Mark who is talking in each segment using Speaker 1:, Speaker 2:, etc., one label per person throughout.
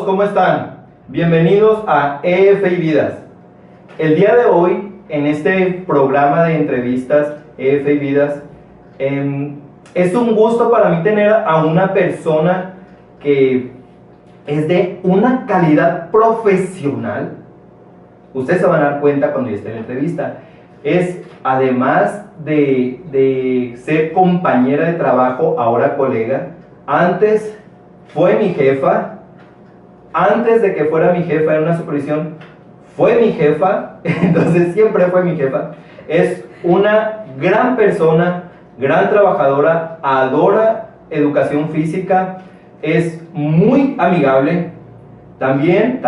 Speaker 1: ¿cómo están? Bienvenidos a EF y Vidas. El día de hoy, en este programa de entrevistas EF y Vidas, es un gusto para mí tener a una persona que es de una calidad profesional. Ustedes se van a dar cuenta cuando yo esté en la entrevista. Es, además de ser compañera de trabajo, ahora colega, antes fue mi jefa. Antes de que fuera mi jefa en una supervisión, fue mi jefa, entonces siempre fue mi jefa. Es una gran persona, gran trabajadora, adora educación física, es muy amigable. También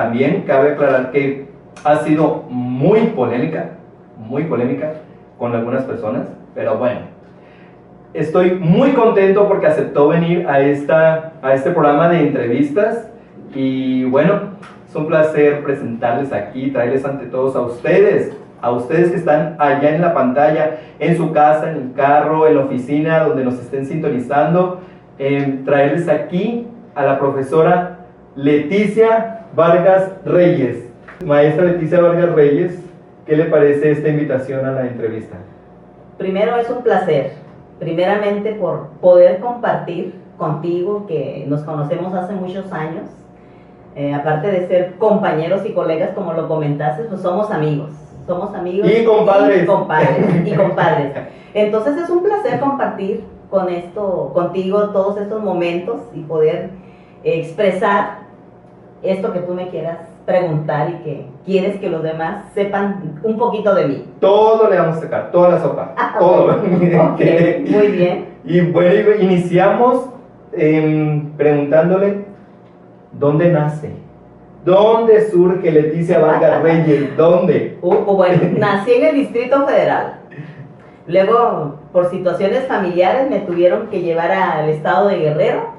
Speaker 1: cabe aclarar que ha sido muy polémica con algunas personas, pero bueno. Estoy muy contento porque aceptó venir a este programa de entrevistas. Y bueno, es un placer presentarles aquí, traerles ante todos a ustedes que están allá en la pantalla, en su casa, en el carro, en la oficina, donde nos estén sintonizando, traerles aquí a la profesora Leticia Vargas Reyes. Maestra Leticia Vargas Reyes, ¿qué le parece esta invitación a la entrevista?
Speaker 2: Primero, es un placer, primeramente por poder compartir contigo, que nos conocemos hace muchos años. Aparte de ser compañeros y colegas, como lo comentaste, pues somos amigos
Speaker 1: y compadres.
Speaker 2: Y compadres. Entonces es un placer compartir contigo todos estos momentos y poder expresar esto que tú me quieras preguntar y que quieres que los demás sepan un poquito de mí.
Speaker 1: Todo le vamos a sacar, toda la sopa, todo.
Speaker 2: Okay, muy bien.
Speaker 1: Y bueno, iniciamos preguntándole, ¿dónde nace? ¿Dónde surge Leticia Vargas Reyes? ¿Dónde?
Speaker 2: Bueno, nací en el Distrito Federal. Luego, por situaciones familiares, me tuvieron que llevar al estado de Guerrero.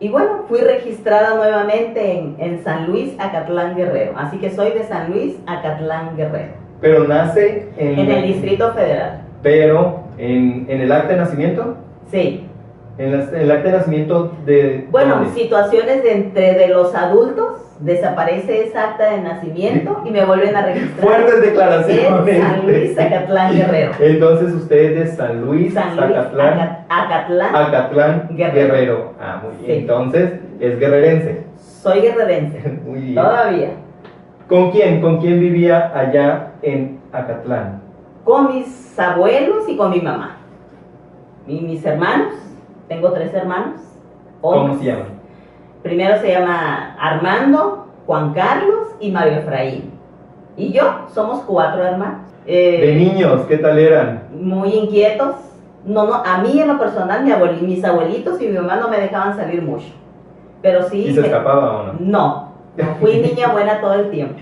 Speaker 2: Y bueno, fui registrada nuevamente en San Luis, Acatlán, Guerrero. Así que soy de San Luis, Acatlán, Guerrero.
Speaker 1: Pero nace en
Speaker 2: el Distrito Federal.
Speaker 1: Pero, ¿en el acta de nacimiento?
Speaker 2: Sí.
Speaker 1: ¿En el acta de nacimiento de...?
Speaker 2: Bueno,
Speaker 1: ¿dónde?
Speaker 2: Situaciones de los adultos, desaparece esa acta de nacimiento y me vuelven a registrar.
Speaker 1: Fuertes declaraciones.
Speaker 2: En San Luis, Acatlán, Guerrero.
Speaker 1: Entonces usted es de San Luis,
Speaker 2: Acatlán,
Speaker 1: Guerrero. Ah, muy bien. Sí. Entonces, es guerrerense.
Speaker 2: Soy guerrerense.
Speaker 1: Muy bien.
Speaker 2: Todavía.
Speaker 1: ¿Con quién vivía allá en Acatlán?
Speaker 2: Con mis abuelos y con mi mamá. Y mis hermanos. Tengo 3 hermanos.
Speaker 1: ¿Cómo se llaman?
Speaker 2: Primero se llama Armando, Juan Carlos y Mario Efraín. Y yo, somos 4 hermanos.
Speaker 1: ¿De niños qué tal eran?
Speaker 2: Muy inquietos. No, a mí en lo personal, mis abuelitos y mi mamá no me dejaban salir mucho. Pero sí...
Speaker 1: ¿Y se escapaba o no?
Speaker 2: No, fui niña buena todo el tiempo.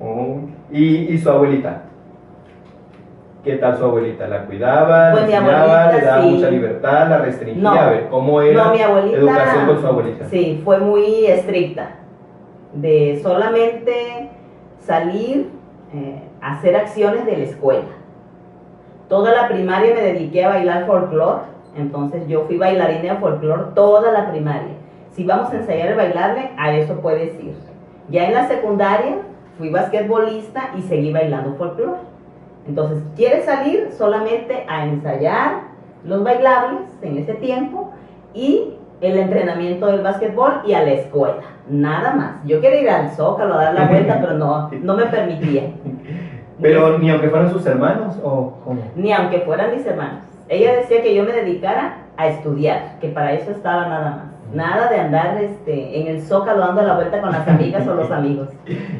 Speaker 1: Oh, ¿y su abuelita? ¿Qué tal su abuelita? ¿La cuidaba?
Speaker 2: Pues
Speaker 1: ¿Le enseñaba? ¿Le daba mucha libertad? ¿La restringía?
Speaker 2: No,
Speaker 1: a ver, ¿cómo era
Speaker 2: mi abuelita,
Speaker 1: la educación con su abuelita?
Speaker 2: Sí, fue muy estricta. De solamente salir a hacer acciones de la escuela. Toda la primaria me dediqué a bailar folclore. Entonces yo fui bailarina de folclore toda la primaria. Si vamos a ensayar el bailable, a eso puedes ir. Ya en la secundaria fui basquetbolista y seguí bailando folclore. Entonces, ¿quieres salir solamente a ensayar los bailables en ese tiempo y el entrenamiento del básquetbol y a la escuela? Nada más. Yo quería ir al Zócalo a dar la vuelta, pero no me permitía.
Speaker 1: ¿Pero ni aunque fueran sus hermanos o cómo?
Speaker 2: Ni aunque fueran mis hermanos. Ella decía que yo me dedicara a estudiar, que para eso estaba nada más. Nada de andar en el Zócalo dando la vuelta con las amigas o los amigos.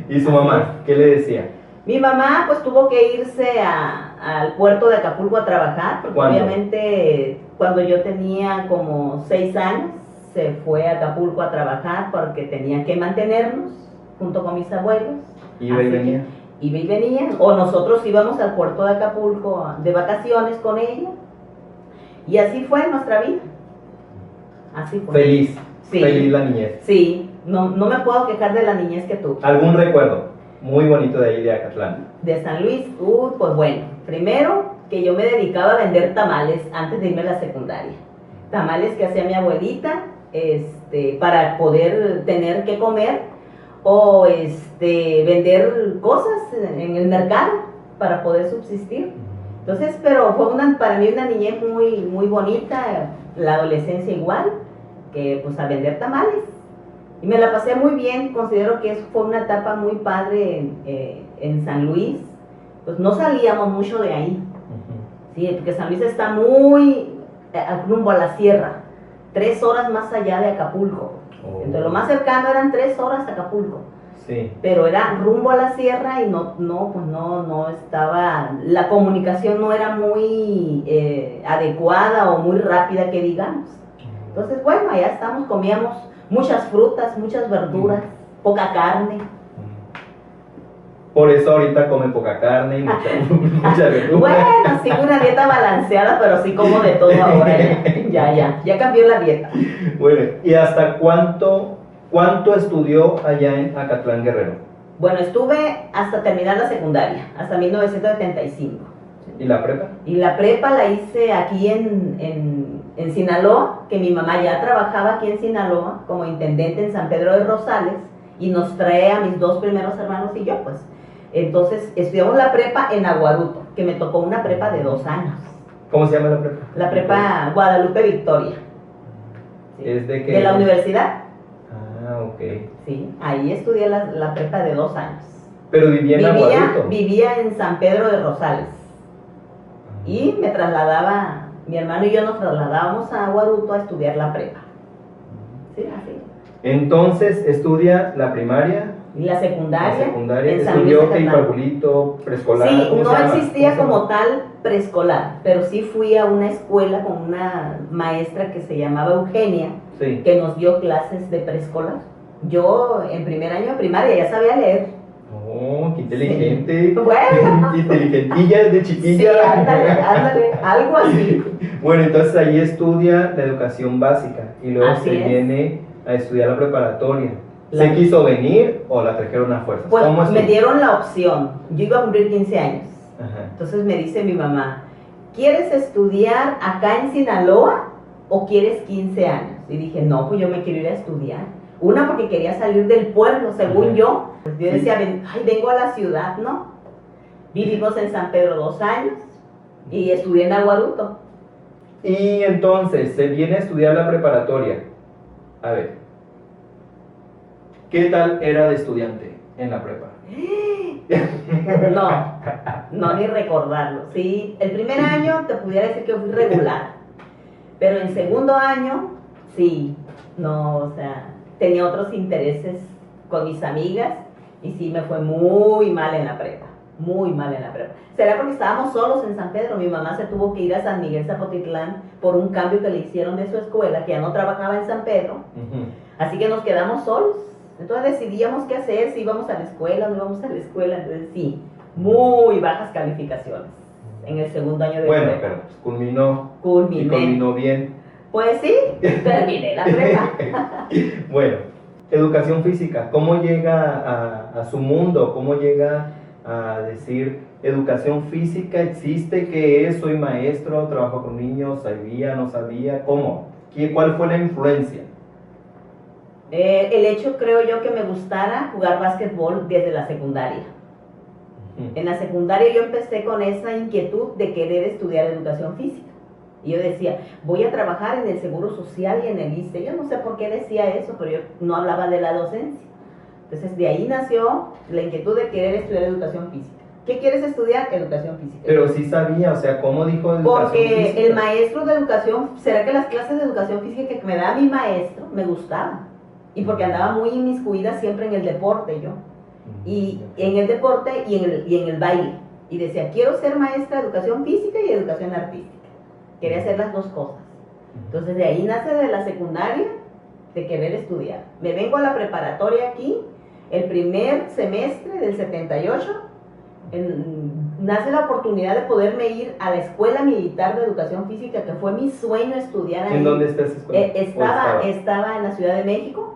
Speaker 1: ¿Y su mamá? ¿Qué le decía?
Speaker 2: Mi mamá pues tuvo que irse al puerto de Acapulco a trabajar, porque obviamente cuando yo tenía como 6 años se fue a Acapulco a trabajar porque tenía que mantenernos junto con mis abuelos.
Speaker 1: ¿Iba y venía?
Speaker 2: Iba y venía, o nosotros íbamos al puerto de Acapulco de vacaciones con ella, y así fue nuestra vida. Así fue.
Speaker 1: Feliz,
Speaker 2: sí.
Speaker 1: Feliz la niñez.
Speaker 2: Sí, no me puedo quejar de la niñez que tuve.
Speaker 1: ¿Algún recuerdo muy bonito de ahí de Acatlán?
Speaker 2: De San Luis, pues bueno, primero que yo me dedicaba a vender tamales antes de irme a la secundaria. Tamales que hacía mi abuelita, para poder tener que comer o vender cosas en el mercado para poder subsistir. Entonces, pero fue para mí una niñez muy, muy bonita, la adolescencia igual, que pues a vender tamales. Y me la pasé muy bien, considero que eso fue una etapa muy padre en San Luis. Pues no salíamos mucho de ahí, sí, porque San Luis está muy rumbo a la sierra, 3 horas más allá de Acapulco. Entonces lo más cercano eran 3 horas a Acapulco.
Speaker 1: Sí.
Speaker 2: Pero era rumbo a la sierra y no estaba, la comunicación no era muy adecuada o muy rápida que digamos. Entonces, bueno, allá estamos, comíamos muchas frutas, muchas verduras, poca carne.
Speaker 1: Por eso ahorita come poca carne y mucha verdura.
Speaker 2: Bueno, sí, una dieta balanceada, pero sí como de todo ahora. Ya cambió la dieta.
Speaker 1: Bueno, ¿y hasta cuánto estudió allá en Acatlán, Guerrero?
Speaker 2: Bueno, estuve hasta terminar la secundaria, hasta 1975.
Speaker 1: ¿Y la prepa?
Speaker 2: Y la prepa la hice aquí en Sinaloa, que mi mamá ya trabajaba aquí en Sinaloa como intendente en San Pedro de Rosales y nos trae a mis 2 primeros hermanos y yo, pues. Entonces estudiamos la prepa en Aguaruto, que me tocó una prepa de 2 años.
Speaker 1: ¿Cómo se llama la prepa?
Speaker 2: La prepa Guadalupe Victoria. Sí.
Speaker 1: ¿Es de qué?
Speaker 2: De la universidad.
Speaker 1: Ah, ok.
Speaker 2: Sí, ahí estudié la prepa de 2 años.
Speaker 1: Pero vivía en Aguaruto.
Speaker 2: Vivía en San Pedro de Rosales. Y me trasladaba, mi hermano y yo nos trasladábamos a Aguaruto a estudiar la prepa. Sí, así.
Speaker 1: Entonces, estudia la primaria.
Speaker 2: Y la secundaria.
Speaker 1: Estudió que parvulito, preescolar.
Speaker 2: Sí, no existía como tal preescolar, pero sí fui a una escuela con una maestra que se llamaba Eugenia,
Speaker 1: sí,
Speaker 2: que nos dio clases de preescolar. Yo en primer año de primaria ya sabía leer.
Speaker 1: Oh, qué inteligente.
Speaker 2: Sí. Bueno.
Speaker 1: Inteligentilla desde chiquilla.
Speaker 2: Sí, ándale, algo así.
Speaker 1: Bueno, entonces ahí estudia la educación básica y luego
Speaker 2: Así
Speaker 1: se
Speaker 2: es.
Speaker 1: viene a estudiar la preparatoria. ¿Se quiso venir o la trajeron a fuerzas?
Speaker 2: Pues
Speaker 1: ¿Cómo
Speaker 2: me dieron la opción. Yo iba a cumplir 15 años.
Speaker 1: Ajá.
Speaker 2: Entonces me dice mi mamá, ¿quieres estudiar acá en Sinaloa o quieres 15 años? Y dije, no, pues yo me quiero ir a estudiar. Una, porque quería salir del pueblo, según yo. Pues yo decía, ay, vengo a la ciudad, ¿no? Vivimos en San Pedro 2 años y estudié en Aguaruto.
Speaker 1: Y entonces se viene a estudiar la preparatoria. A ver, ¿qué tal era de estudiante en la prepa?
Speaker 2: No, ni recordarlo. Sí, el primer año te pudiera decir que fui regular, pero en segundo año, sí, no, o sea, tenía otros intereses con mis amigas y sí me fue muy mal en la prepa, muy mal en la prepa. Será porque estábamos solos en San Pedro, mi mamá se tuvo que ir a San Miguel Zapotitlán por un cambio que le hicieron de su escuela, que ya no trabajaba en San Pedro, así que nos quedamos solos. Entonces decidíamos qué hacer, si íbamos a la escuela o no íbamos a la escuela. Entonces sí, muy bajas calificaciones en el segundo año de
Speaker 1: bueno,
Speaker 2: prepa.
Speaker 1: pero pues culminó.
Speaker 2: Culminé.
Speaker 1: Y culminó bien.
Speaker 2: Pues sí, terminé la prepa.
Speaker 1: Bueno, educación física, ¿cómo llega a su mundo? ¿Cómo llega a decir, educación física existe? ¿Qué es? Soy maestro, trabajo con niños, sabía, no sabía, ¿cómo? ¿Cuál fue la influencia?
Speaker 2: El hecho, creo yo, que me gustara jugar básquetbol desde la secundaria. En la secundaria yo empecé con esa inquietud de querer estudiar educación física. Y yo decía, voy a trabajar en el Seguro Social y en el ISSSTE. Yo no sé por qué decía eso, pero yo no hablaba de la docencia. Entonces de ahí nació la inquietud de querer estudiar educación física. ¿Qué quieres estudiar? Educación física.
Speaker 1: Pero sí sabía, o sea, ¿cómo dijo educación
Speaker 2: porque
Speaker 1: física?
Speaker 2: el maestro de educación, ¿será que las clases de educación física que me daba mi maestro me gustaban? Y porque andaba muy inmiscuida siempre en el deporte yo. Y en el deporte y en el baile. Y decía, quiero ser maestra de educación física y educación artística. Quería hacer las 2 cosas. Entonces de ahí nace de la secundaria de querer estudiar. Me vengo a la preparatoria aquí, el primer semestre del 78, nace la oportunidad de poderme ir a la Escuela Militar de Educación Física, que fue mi sueño estudiar ahí.
Speaker 1: ¿En dónde está esa escuela?
Speaker 2: Estaba en la Ciudad de México.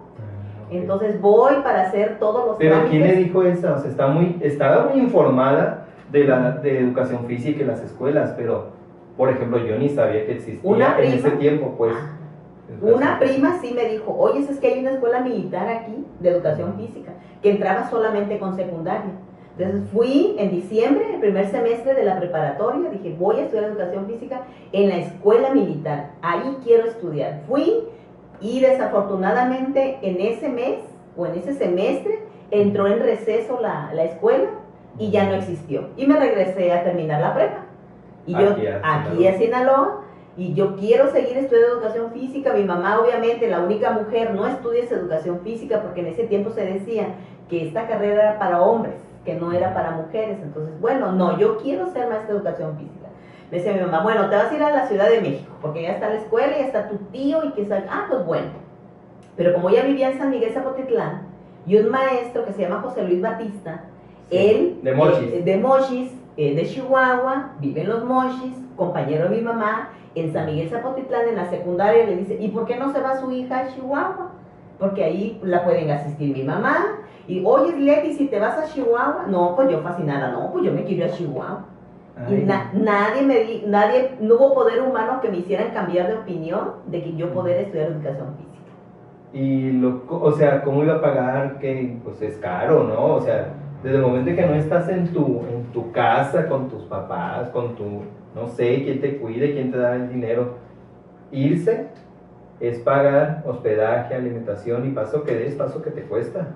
Speaker 2: Entonces voy para hacer todos los
Speaker 1: ¿Pero
Speaker 2: trámites.
Speaker 1: quién le dijo eso? O sea, estaba muy informada de educación física y las escuelas, pero, por ejemplo, yo ni sabía que existía
Speaker 2: Una prima,
Speaker 1: en ese tiempo, pues.
Speaker 2: Una prima sí me dijo, oye, es que hay una escuela militar aquí de educación física, que entraba solamente con secundaria. Entonces fui en diciembre, el primer semestre de la preparatoria, dije, voy a estudiar educación física en la escuela militar, ahí quiero estudiar. Fui y desafortunadamente en ese mes o en ese semestre entró en receso la escuela y ya no existió. Y me regresé a terminar la prepa. Y yo aquí a Sinaloa, y yo quiero seguir estudiando educación física. Mi mamá, obviamente, la única mujer, no estudies educación física porque en ese tiempo se decía que esta carrera era para hombres, que no era para mujeres. Entonces, bueno, no, yo quiero ser maestra de educación física. Me decía mi mamá, bueno, te vas a ir a la Ciudad de México porque ya está la escuela, ya está tu tío y que pues bueno. Pero como ella vivía en San Miguel Zapotitlán, y un maestro que se llama José Luis Batista, sí, él de Mochis, de Chihuahua, vive en los Mochis, compañero de mi mamá, en San Miguel Zapotitlán, en la secundaria, le dice, ¿y por qué no se va su hija a Chihuahua? Porque ahí la pueden asistir mi mamá. Y, oye, Leti, si te vas a Chihuahua, no, pues yo fascinada, no, pues yo me quiero ir a Chihuahua. Ay. Y no hubo poder humano que me hicieran cambiar de opinión de que yo poder estudiar educación física.
Speaker 1: Y, o sea, ¿cómo iba a pagar? Que pues es caro, ¿no? O sea, desde el momento que no estás en tu casa, con tus papás, con tu, no sé, quién te cuide, quién te da el dinero, irse es pagar hospedaje, alimentación y paso que des, paso que te cuesta.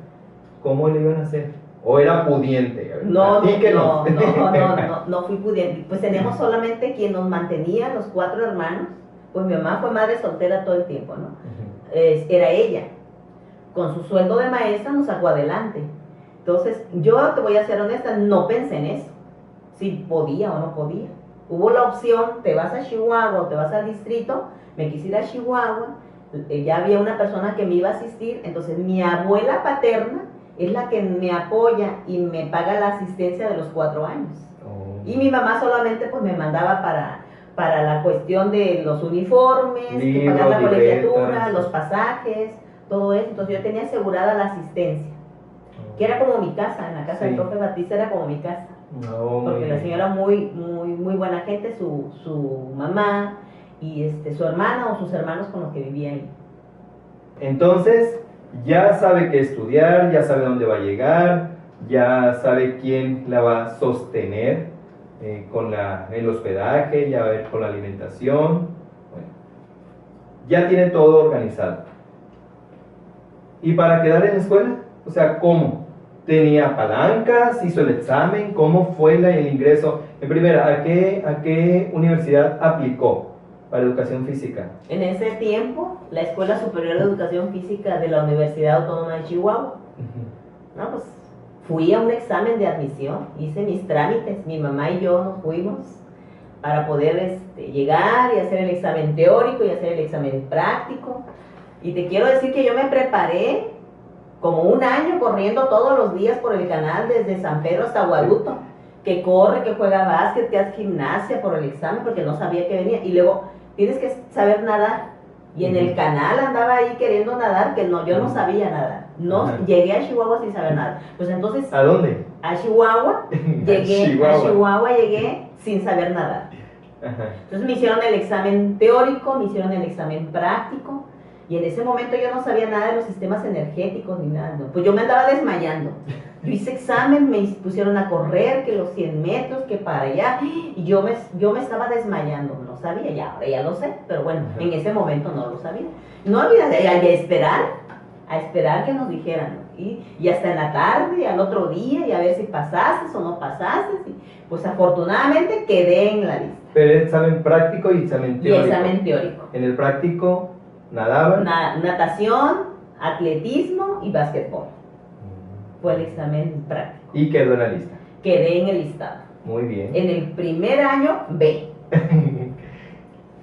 Speaker 1: ¿Cómo le iban a hacer? ¿O era pudiente?
Speaker 2: No fui pudiente. Pues teníamos solamente quien nos mantenía, los 4 hermanos. Pues mi mamá fue madre soltera todo el tiempo, ¿no? Era ella. Con su sueldo de maestra nos sacó adelante. Entonces, yo te voy a ser honesta, no pensé en eso. Si podía o no podía. Hubo la opción, te vas a Chihuahua o te vas al distrito. Me quise ir a Chihuahua. Ya había una persona que me iba a asistir. Entonces, mi abuela paterna es la que me apoya y me paga la asistencia de los 4 años. Y mi mamá solamente pues me mandaba para la cuestión de los uniformes, pagar la colegiatura, los pasajes, todo eso. Entonces yo tenía asegurada la asistencia, que era como mi casa, en la casa del profe Batista era como mi casa. Porque la señora muy buena gente, su mamá y su hermana o sus hermanos con los que vivía ahí.
Speaker 1: Entonces, ya sabe qué estudiar, ya sabe dónde va a llegar, ya sabe quién la va a sostener con el hospedaje, ya ver con la alimentación. Bueno, ya tiene todo organizado. ¿Y para quedar en la escuela? O sea, ¿cómo? ¿Tenía palancas? ¿Hizo el examen? ¿Cómo fue el ingreso? En primera, ¿a qué universidad aplicó para educación física?
Speaker 2: En ese tiempo, la Escuela Superior de Educación Física de la Universidad Autónoma de Chihuahua. No, pues fui a un examen de admisión, hice mis trámites, mi mamá y yo nos fuimos para poder llegar y hacer el examen teórico y hacer el examen práctico. Y te quiero decir que yo me preparé como 1 año corriendo todos los días por el canal desde San Pedro hasta Guaduto, que corre, que juega básquet, que hace gimnasia por el examen porque no sabía que venía. Y luego tienes que saber nadar. Y en el canal andaba ahí queriendo nadar, que no, yo no sabía nadar. Llegué a Chihuahua sin saber nadar. Pues entonces,
Speaker 1: ¿a dónde?
Speaker 2: A Chihuahua. A Chihuahua llegué sin saber nadar. Entonces me hicieron el examen teórico, me hicieron el examen práctico. Y en ese momento yo no sabía nada de los sistemas energéticos ni nada. ¿No? Pues yo me andaba desmayando. Yo hice examen, me pusieron a correr, que los 100 metros, que para allá. Y yo me estaba desmayando. No sabía, ya, ahora ya lo sé. Pero bueno, en ese momento no lo sabía. No olvidé, a esperar que nos dijeran. Y hasta en la tarde, al otro día, y a ver si pasaste o no pasaste. Y pues afortunadamente quedé en la lista.
Speaker 1: Pero examen práctico y examen teórico.
Speaker 2: Y examen teórico.
Speaker 1: En el práctico, ¿nadaban?
Speaker 2: Natación, atletismo y básquetbol. Fue el examen práctico.
Speaker 1: ¿Y quedó en la lista?
Speaker 2: Quedé en el listado.
Speaker 1: Muy bien.
Speaker 2: En el primer año, B.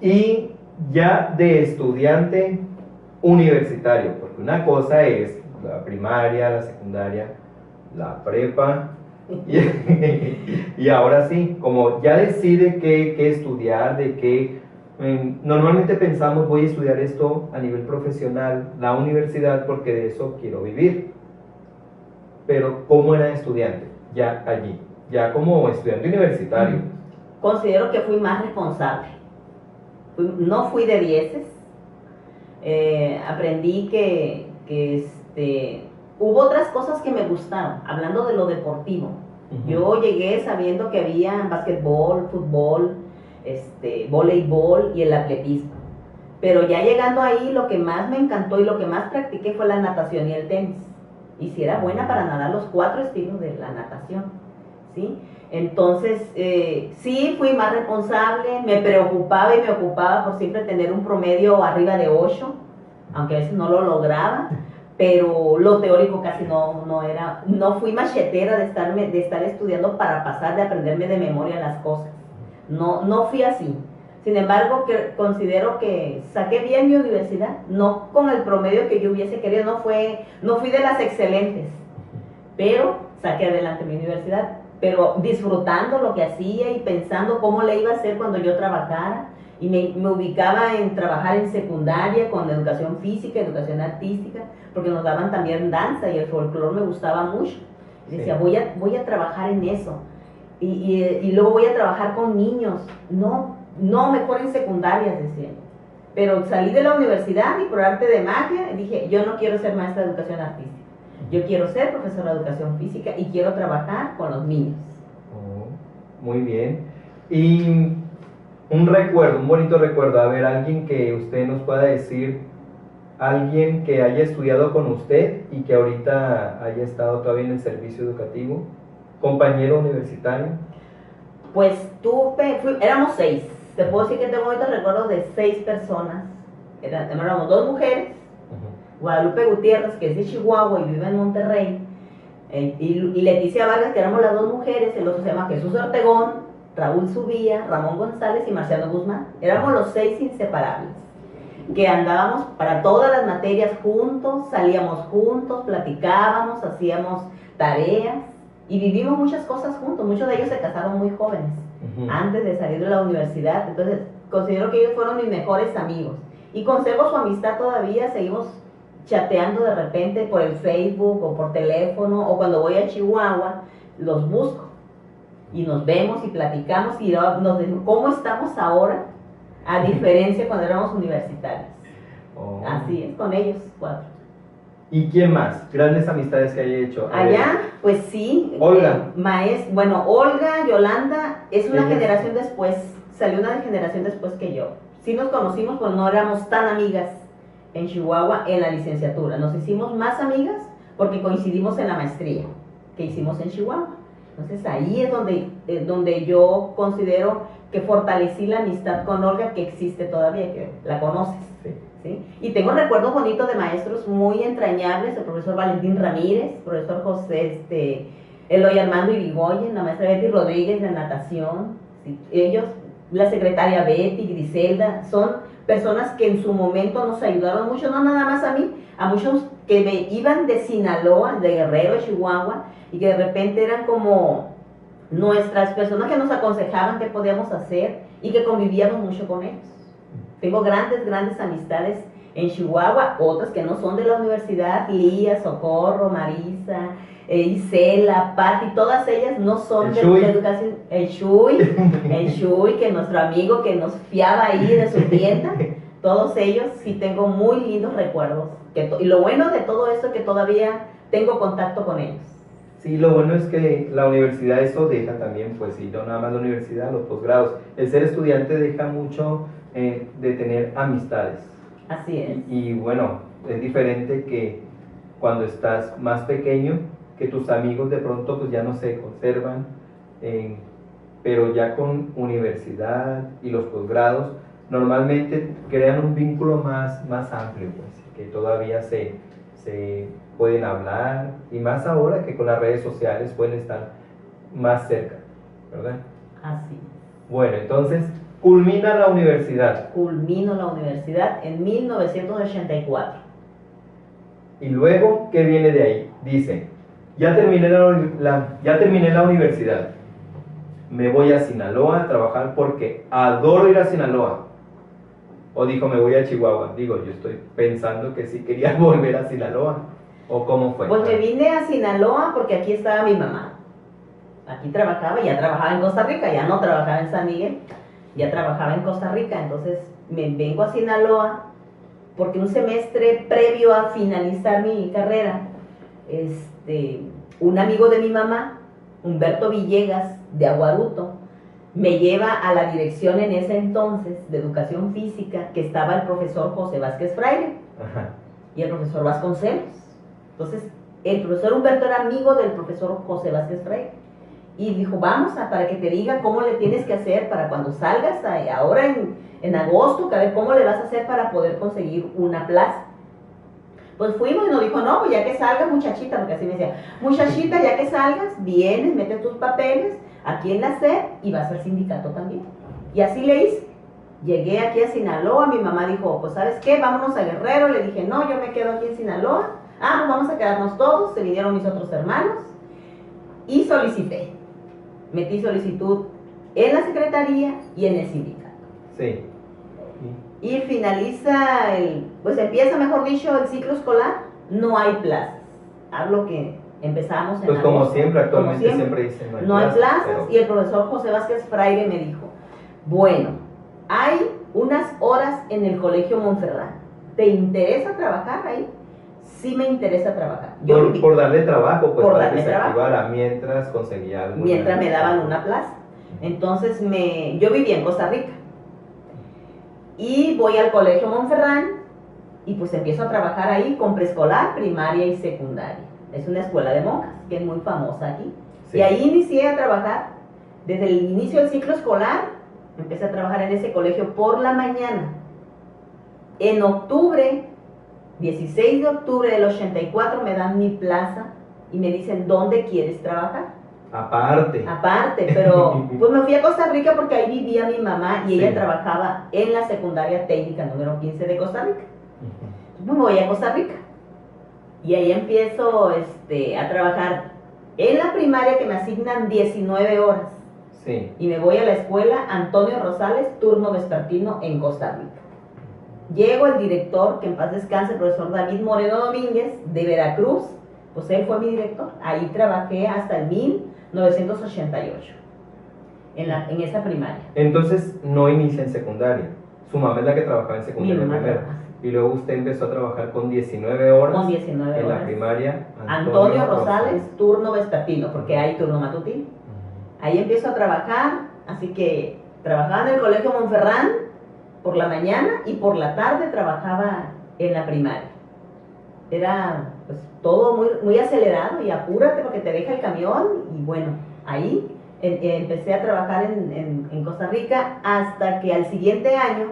Speaker 1: Y ya de estudiante universitario, porque una cosa es la primaria, la secundaria, la prepa, y ahora sí, como ya decide qué estudiar, de qué. Normalmente pensamos, voy a estudiar esto a nivel profesional, la universidad, porque de eso quiero vivir. Pero ¿cómo era estudiante? Ya allí, ya como estudiante universitario.
Speaker 2: Considero que fui más responsable. No fui de 10, Aprendí hubo otras cosas que me gustaron, hablando de lo deportivo. Yo llegué sabiendo que había básquetbol, fútbol, voleibol y el atletismo. Pero ya llegando ahí, lo que más me encantó y lo que más practiqué fue la natación y el tenis. Y si era buena para nadar los 4 estilos de la natación, ¿sí? Entonces, sí fui más responsable, me preocupaba y me ocupaba por siempre tener un promedio arriba de 8, aunque a veces no lo lograba, pero lo teórico casi no fui machetera de estar estudiando para pasar, de aprenderme de memoria las cosas. No fui así. Sin embargo, considero que saqué bien mi universidad, no con el promedio que yo hubiese querido, no fui de las excelentes, pero saqué adelante mi universidad, pero disfrutando lo que hacía y pensando cómo le iba a hacer cuando yo trabajara, y me ubicaba en trabajar en secundaria con educación física, educación artística, porque nos daban también danza y el folclore me gustaba mucho. Y decía, sí, voy a trabajar en eso, y luego voy a trabajar con niños, no, mejor en secundarias, decía. Pero salí de la universidad y por arte de magia dije, yo no quiero ser maestra de educación artística, yo quiero ser profesora de educación física y quiero trabajar con los niños.
Speaker 1: Muy bien. Y un bonito recuerdo, a ver, alguien que usted nos pueda decir, alguien que haya estudiado con usted y que ahorita haya estado todavía en el servicio educativo, compañero universitario.
Speaker 2: Pues éramos 6. Te puedo decir que tengo ahorita recuerdos de 6 personas. Éramos 2 mujeres, Guadalupe Gutiérrez, que es de Chihuahua y vive en Monterrey, y Leticia Vargas, que éramos las 2 mujeres. El otro se llama Jesús Ortegón, Raúl Subía, Ramón González y Marciano Guzmán. Éramos los 6 inseparables, que andábamos para todas las materias juntos, salíamos juntos, platicábamos, hacíamos tareas y vivimos muchas cosas juntos. Muchos de ellos se casaron muy jóvenes, antes de salir de la universidad. Entonces considero que ellos fueron mis mejores amigos y conservo su amistad todavía. Seguimos chateando de repente por el Facebook o por teléfono, o cuando voy a Chihuahua los busco y nos vemos y platicamos y nos decimos cómo estamos ahora, a diferencia cuando éramos universitarios. Así es, con ellos 4.
Speaker 1: ¿Y quién más? Grandes amistades que haya hecho.
Speaker 2: Allá, pues sí.
Speaker 1: Olga.
Speaker 2: Olga, Yolanda, es una generación después, salió una generación después que yo. Sí nos conocimos, pero no éramos tan amigas en Chihuahua en la licenciatura. Nos hicimos más amigas porque coincidimos en la maestría que hicimos en Chihuahua. Entonces ahí es donde yo considero que fortalecí la amistad con Olga, que existe todavía, que la conoces. ¿Sí? Y tengo recuerdos bonitos de maestros muy entrañables: el profesor Valentín Ramírez, el profesor José Eloy Armando Irigoyen, la maestra Betty Rodríguez de natación. ¿Sí? Ellos, la secretaria Betty, Griselda, son personas que en su momento nos ayudaron mucho, no nada más a mí, a muchos que iban de Sinaloa, de Guerrero, de Chihuahua, y que de repente eran como nuestras personas que nos aconsejaban qué podíamos hacer y que convivíamos mucho con ellos. Tengo grandes amistades en Chihuahua, otras que no son de la universidad: Lía, Socorro, Marisa, Isela, Patti, todas ellas no son de la educación. El Chuy, que es nuestro amigo que nos fiaba ahí de su tienda. Todos ellos sí tengo muy lindos recuerdos. Y lo bueno de todo esto es que todavía tengo contacto con ellos.
Speaker 1: Sí, lo bueno es que la universidad eso deja también, pues sí, no nada más la universidad, los posgrados. El ser estudiante deja mucho de tener amistades.
Speaker 2: Así es.
Speaker 1: Y bueno, es diferente que cuando estás más pequeño, que tus amigos de pronto pues ya no se conservan, pero ya con universidad y los posgrados normalmente crean un vínculo más amplio, pues, que todavía se pueden hablar, y más ahora que con las redes sociales pueden estar más cerca, ¿verdad?
Speaker 2: Así.
Speaker 1: Bueno, entonces culmina la universidad.
Speaker 2: Culmino la universidad en 1984.
Speaker 1: Y luego, ¿qué viene de ahí? Dice, ya terminé la universidad, me voy a Sinaloa a trabajar porque adoro ir a Sinaloa. O dijo, me voy a Chihuahua. Digo, yo estoy pensando que sí quería volver a Sinaloa. ¿O cómo fue?
Speaker 2: Pues me vine a Sinaloa porque aquí estaba mi mamá. Aquí trabajaba, ya trabajaba en Costa Rica, ya no trabajaba en San Miguel, ya trabajaba en Costa Rica. Entonces me vengo a Sinaloa porque un semestre previo a finalizar mi carrera, un amigo de mi mamá, Humberto Villegas de Aguaruto, me lleva a la dirección en ese entonces de educación física, que estaba el profesor José Vázquez Fraile. Ajá. Y el profesor Vasconcelos. Entonces, el profesor Humberto era amigo del profesor José Vázquez Fraile. Y dijo, vamos para que te diga cómo le tienes que hacer para cuando salgas ahora en agosto, que a ver cómo le vas a hacer para poder conseguir una plaza. Pues fuimos y nos dijo, no, pues ya que salgas, muchachita, porque así me decía, muchachita, ya que salgas, vienes, metes tus papeles aquí en la SED y vas al sindicato también. Y así le hice. Llegué aquí a Sinaloa, mi mamá dijo, pues ¿sabes qué? Vámonos a Guerrero. Le dije, no, yo me quedo aquí en Sinaloa. Ah, pues vamos a quedarnos todos. Se vinieron mis otros hermanos y solicité. Metí solicitud en la secretaría y en el sindicato.
Speaker 1: Sí.
Speaker 2: Y finaliza pues empieza, mejor dicho, el ciclo escolar, no hay plazas. Hablo que empezamos en
Speaker 1: pues
Speaker 2: agosto,
Speaker 1: como siempre, actualmente siempre dicen
Speaker 2: no hay plazas, pero... Y el profesor José Vázquez Fraile me dijo, bueno, hay unas horas en el Colegio Monferrán, ¿te interesa trabajar ahí? Sí me interesa trabajar.
Speaker 1: Por darle trabajo, pues
Speaker 2: por
Speaker 1: para
Speaker 2: darle
Speaker 1: que se activara mientras conseguía algo.
Speaker 2: Mientras me daban una plaza. Entonces yo vivía en Costa Rica. Y voy al Colegio Monferrán y pues empiezo a trabajar ahí con preescolar, primaria y secundaria. Es una escuela de monjas que es muy famosa aquí. Sí. Y ahí inicié a trabajar. Desde el inicio del ciclo escolar, empecé a trabajar en ese colegio por la mañana. En octubre, 16 de octubre del 84, me dan mi plaza y me dicen, ¿dónde quieres trabajar? Aparte, pero pues me fui a Costa Rica porque ahí vivía mi mamá y ella trabajaba en la secundaria técnica número 15 de Costa Rica. Entonces me voy a Costa Rica y ahí empiezo a trabajar en la primaria, que me asignan 19 horas.
Speaker 1: Sí.
Speaker 2: Y me voy a la escuela Antonio Rosales, turno vespertino en Costa Rica. Llego el director, que en paz descanse, el profesor David Moreno Domínguez, de Veracruz, pues él fue mi director. Ahí trabajé hasta el 1988, en esa primaria.
Speaker 1: Entonces no inicia en secundaria. Su mamá es la que trabajaba en secundaria primero. Y luego usted empezó a trabajar con 19 horas.
Speaker 2: Con 19
Speaker 1: en
Speaker 2: horas.
Speaker 1: La primaria.
Speaker 2: Antonio Rosales, turno vespertino, porque hay turno matutino. Ahí empiezo a trabajar, así que trabajaba en el Colegio Monferrán por la mañana y por la tarde trabajaba en la primaria. Era pues todo muy, muy acelerado y apúrate porque te deja el camión. Y bueno, ahí empecé a trabajar en Costa Rica hasta que al siguiente año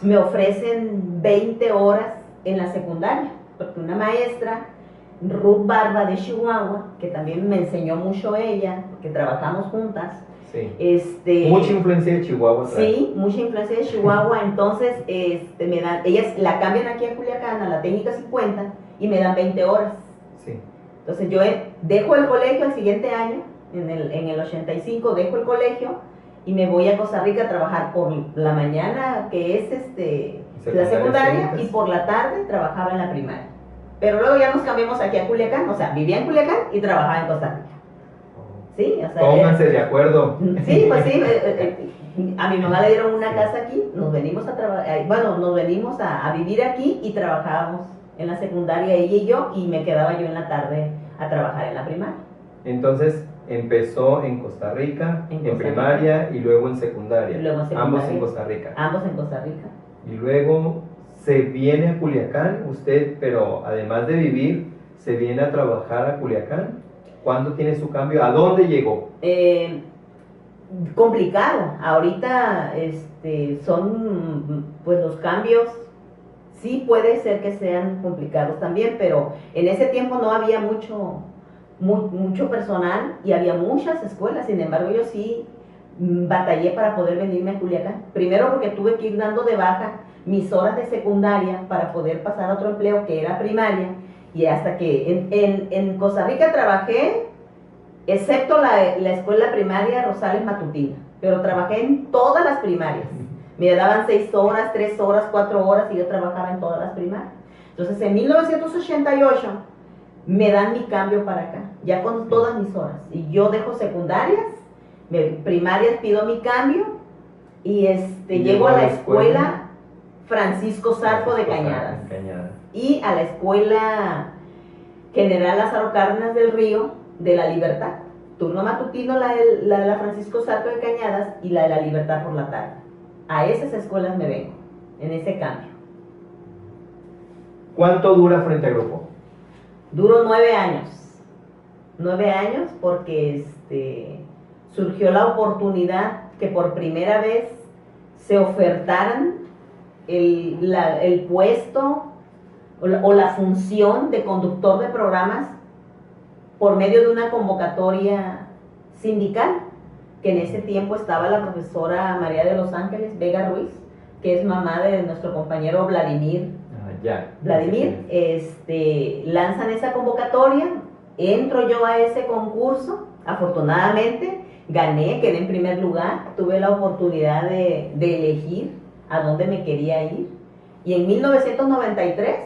Speaker 2: me ofrecen 20 horas en la secundaria, porque una maestra, Ruth Barba de Chihuahua, que también me enseñó mucho ella, porque trabajamos juntas.
Speaker 1: Sí. Mucha influencia de Chihuahua.
Speaker 2: Sí, mucha influencia de Chihuahua. Entonces, ellas la cambian aquí a Culiacán, a la técnica 50, y me dan 20 horas.
Speaker 1: Sí.
Speaker 2: Entonces, yo dejo el colegio el siguiente año, en el 85, dejo el colegio y me voy a Costa Rica a trabajar por la mañana, que es la secundaria, y por la tarde trabajaba en la primaria. Pero luego ya nos cambiamos aquí a Culiacán, o sea, vivía en Culiacán y trabajaba en Costa Rica. Sí, o sea,
Speaker 1: pónganse de acuerdo.
Speaker 2: Sí, pues sí, a mi mamá le dieron una casa aquí, nos venimos a trabajar, bueno, nos venimos a vivir aquí y trabajábamos en la secundaria ella y yo, y me quedaba yo en la tarde a trabajar en la primaria.
Speaker 1: Entonces empezó en Costa Rica, en primaria y luego en secundaria. Ambos en Costa Rica.
Speaker 2: Ambos en Costa Rica.
Speaker 1: Y luego se viene a Culiacán, usted, pero además de vivir, se viene a trabajar a Culiacán. ¿Cuándo tiene su cambio? ¿A dónde llegó?
Speaker 2: Complicado. Ahorita son pues los cambios, sí puede ser que sean complicados también, pero en ese tiempo no había mucho personal y había muchas escuelas. Sin embargo, yo sí batallé para poder venirme a Culiacán. Primero porque tuve que ir dando de baja mis horas de secundaria para poder pasar a otro empleo que era primaria. Y hasta que en Costa Rica trabajé, excepto la escuela primaria Rosales Matutina, pero trabajé en todas las primarias. Me daban 6 horas, 3 horas, 4 horas y yo trabajaba en todas las primarias. Entonces en 1988 me dan mi cambio para acá, ya con todas mis horas. Y yo dejo secundarias, primarias pido mi cambio y llego a la escuela Francisco Zarco de
Speaker 1: Francisco
Speaker 2: Cañadas.
Speaker 1: Zarco, Cañadas.
Speaker 2: Y a la Escuela General Lázaro Cárdenas del Río de La Libertad. Turno matutino la de la Francisco Zarco de Cañadas y la de La Libertad por la tarde. A esas escuelas me vengo, en ese cambio.
Speaker 1: ¿Cuánto dura Frente a Grupo?
Speaker 2: Duró 9 años. 9 años porque surgió la oportunidad que por primera vez se ofertaran el puesto o la función de conductor de programas por medio de una convocatoria sindical, que en ese tiempo estaba la profesora María de los Ángeles Vega Ruiz, que es mamá de nuestro compañero Vladimir. Vladimir, lanzan esa convocatoria, entro yo a ese concurso, afortunadamente gané, quedé en primer lugar, tuve la oportunidad de elegir a dónde me quería ir, y en 1993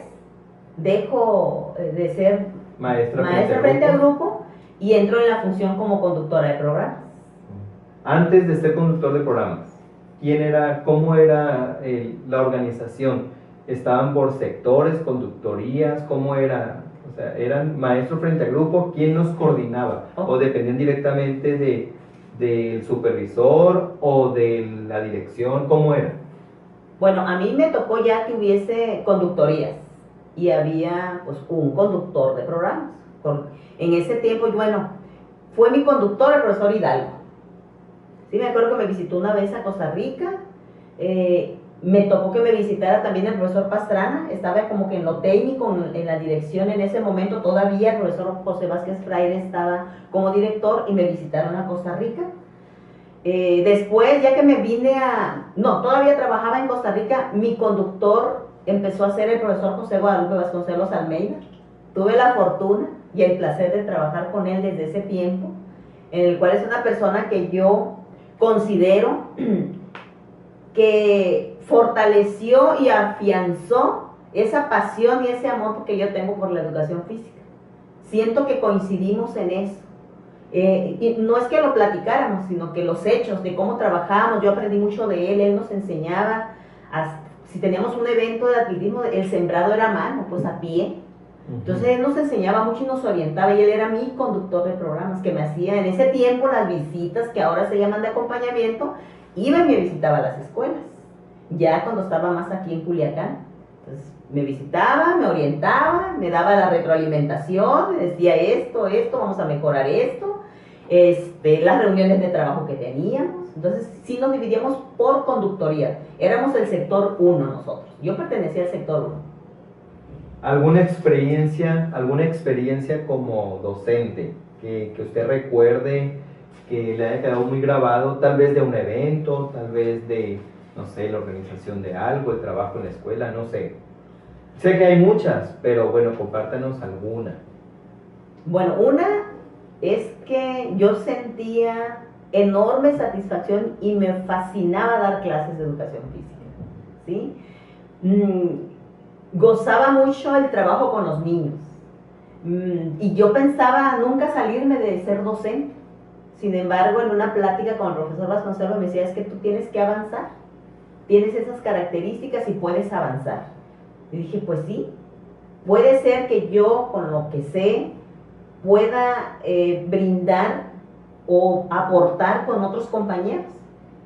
Speaker 2: dejo de ser maestra frente al grupo y entro en la función como conductora de programas.
Speaker 1: Antes de ser conductor de programas, cómo era la organización? ¿Estaban por sectores, conductorías? ¿Cómo era? O sea, ¿eran maestros frente al grupo? ¿Quién nos coordinaba? ¿O dependían directamente del supervisor o de la dirección? ¿Cómo era?
Speaker 2: Bueno, a mí me tocó ya que hubiese conductorías y había pues un conductor de programas. En ese tiempo, bueno, fue mi conductor el profesor Hidalgo. Sí, me acuerdo que me visitó una vez a Costa Rica. Me tocó que me visitara también el profesor Pastrana, estaba como que en lo técnico, en la dirección en ese momento, todavía el profesor José Vázquez Fraire estaba como director y me visitaron a Costa Rica. Después, ya que me vine todavía trabajaba en Costa Rica, mi conductor empezó a ser el profesor José Guadalupe Vasconcelos Almeida. Tuve la fortuna y el placer de trabajar con él desde ese tiempo, en el cual es una persona que yo considero que fortaleció y afianzó esa pasión y ese amor que yo tengo por la educación física. Siento que coincidimos en eso. Y no es que lo platicáramos, sino que los hechos de cómo trabajábamos, yo aprendí mucho de él nos enseñaba, si teníamos un evento de atletismo, el sembrado era a mano, pues a pie. Entonces él nos enseñaba mucho y nos orientaba, y él era mi conductor de programas, que me hacía en ese tiempo las visitas que ahora se llaman de acompañamiento, iba y me visitaba a las escuelas, ya cuando estaba más aquí en Culiacán. Entonces me visitaba, me orientaba, me daba la retroalimentación, me decía esto, vamos a mejorar esto, las reuniones de trabajo que teníamos. Entonces sí nos dividíamos por conductoría, éramos el sector 1 nosotros, yo pertenecía al sector 1.
Speaker 1: ¿Alguna experiencia como docente que usted recuerde, que le haya quedado muy grabado, tal vez de un evento, tal vez de, no sé, la organización de algo, el trabajo en la escuela, no sé? Sé que hay muchas, pero bueno, compártanos alguna.
Speaker 2: Bueno, una es que yo sentía enorme satisfacción y me fascinaba dar clases de educación física, ¿sí? Gozaba mucho el trabajo con los niños, y yo pensaba nunca salirme de ser docente. Sin embargo, en una plática con el profesor Vasconcelos me decía, es que tú tienes que avanzar, tienes esas características y puedes avanzar. Y dije, pues sí, puede ser que yo con lo que sé pueda brindar o aportar con otros compañeros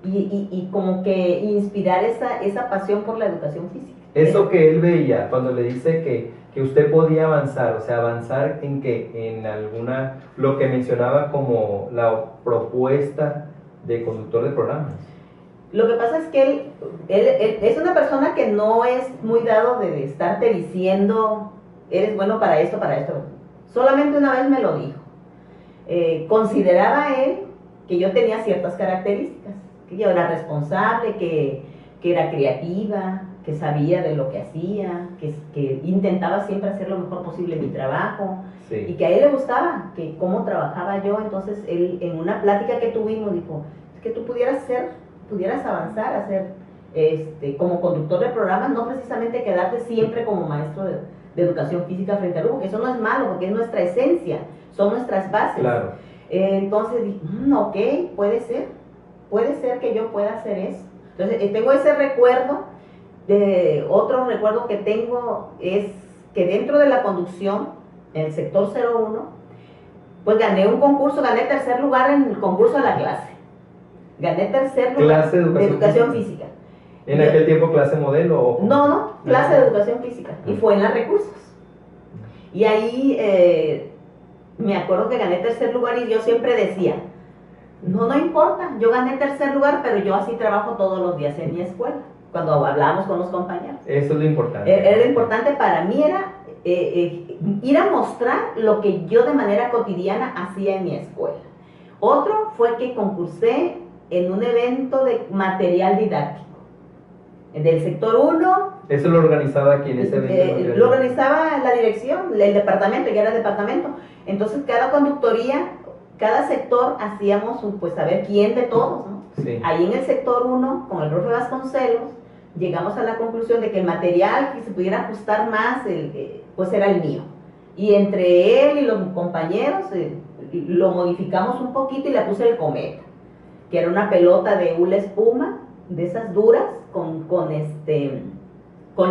Speaker 2: y como que inspirar esa pasión por la educación física.
Speaker 1: Eso que él veía cuando le dice que usted podía avanzar, o sea, avanzar en que en alguna, lo que mencionaba como la propuesta de conductor de programas.
Speaker 2: Lo que pasa es que él es una persona que no es muy dado de estarte diciendo, eres bueno para esto, para esto. Solamente una vez me lo dijo. Consideraba él que yo tenía ciertas características, que yo era responsable, que era creativa, que sabía de lo que hacía, que intentaba siempre hacer lo mejor posible en mi trabajo, sí. Y que a él le gustaba, que cómo trabajaba yo. Entonces él, en una plática que tuvimos, dijo, es que tú pudieras avanzar a ser como conductor de programas, no precisamente quedarte siempre como maestro de educación física frente al grupo, que eso no es malo, porque es nuestra esencia, son nuestras bases.
Speaker 1: Claro.
Speaker 2: Entonces dije, ok, puede ser que yo pueda hacer eso. Entonces tengo ese recuerdo Otro recuerdo que tengo es que dentro de la conducción, en el sector 01, pues gané un concurso, gané tercer lugar en el concurso de la clase. Gané tercer lugar
Speaker 1: ¿Clase de
Speaker 2: educación física.
Speaker 1: ¿En aquel tiempo clase modelo? O...
Speaker 2: No, clase de educación física. Y fue en la Recursos. Y ahí me acuerdo que gané tercer lugar y yo siempre decía, no importa, yo gané tercer lugar, pero yo así trabajo todos los días en mi escuela, cuando hablábamos con los compañeros.
Speaker 1: Eso es lo importante.
Speaker 2: Era lo importante para mí, era ir a mostrar lo que yo de manera cotidiana hacía en mi escuela. Otro fue que concursé en un evento de material didáctico del sector 1.
Speaker 1: ¿Eso lo organizaba quién, ese evento?
Speaker 2: Lo organizaba la dirección, el departamento, ya era el departamento. Entonces cada conductoría, cada sector hacíamos pues a ver quién de todos, ¿no?
Speaker 1: Sí.
Speaker 2: Ahí en el sector 1, con el profe Vasconcelos, llegamos a la conclusión de que el material que se pudiera ajustar más, pues era el mío. Y entre él y los compañeros lo modificamos un poquito y le puse el Cometa, que era una pelota de hula espuma, de esas duras, con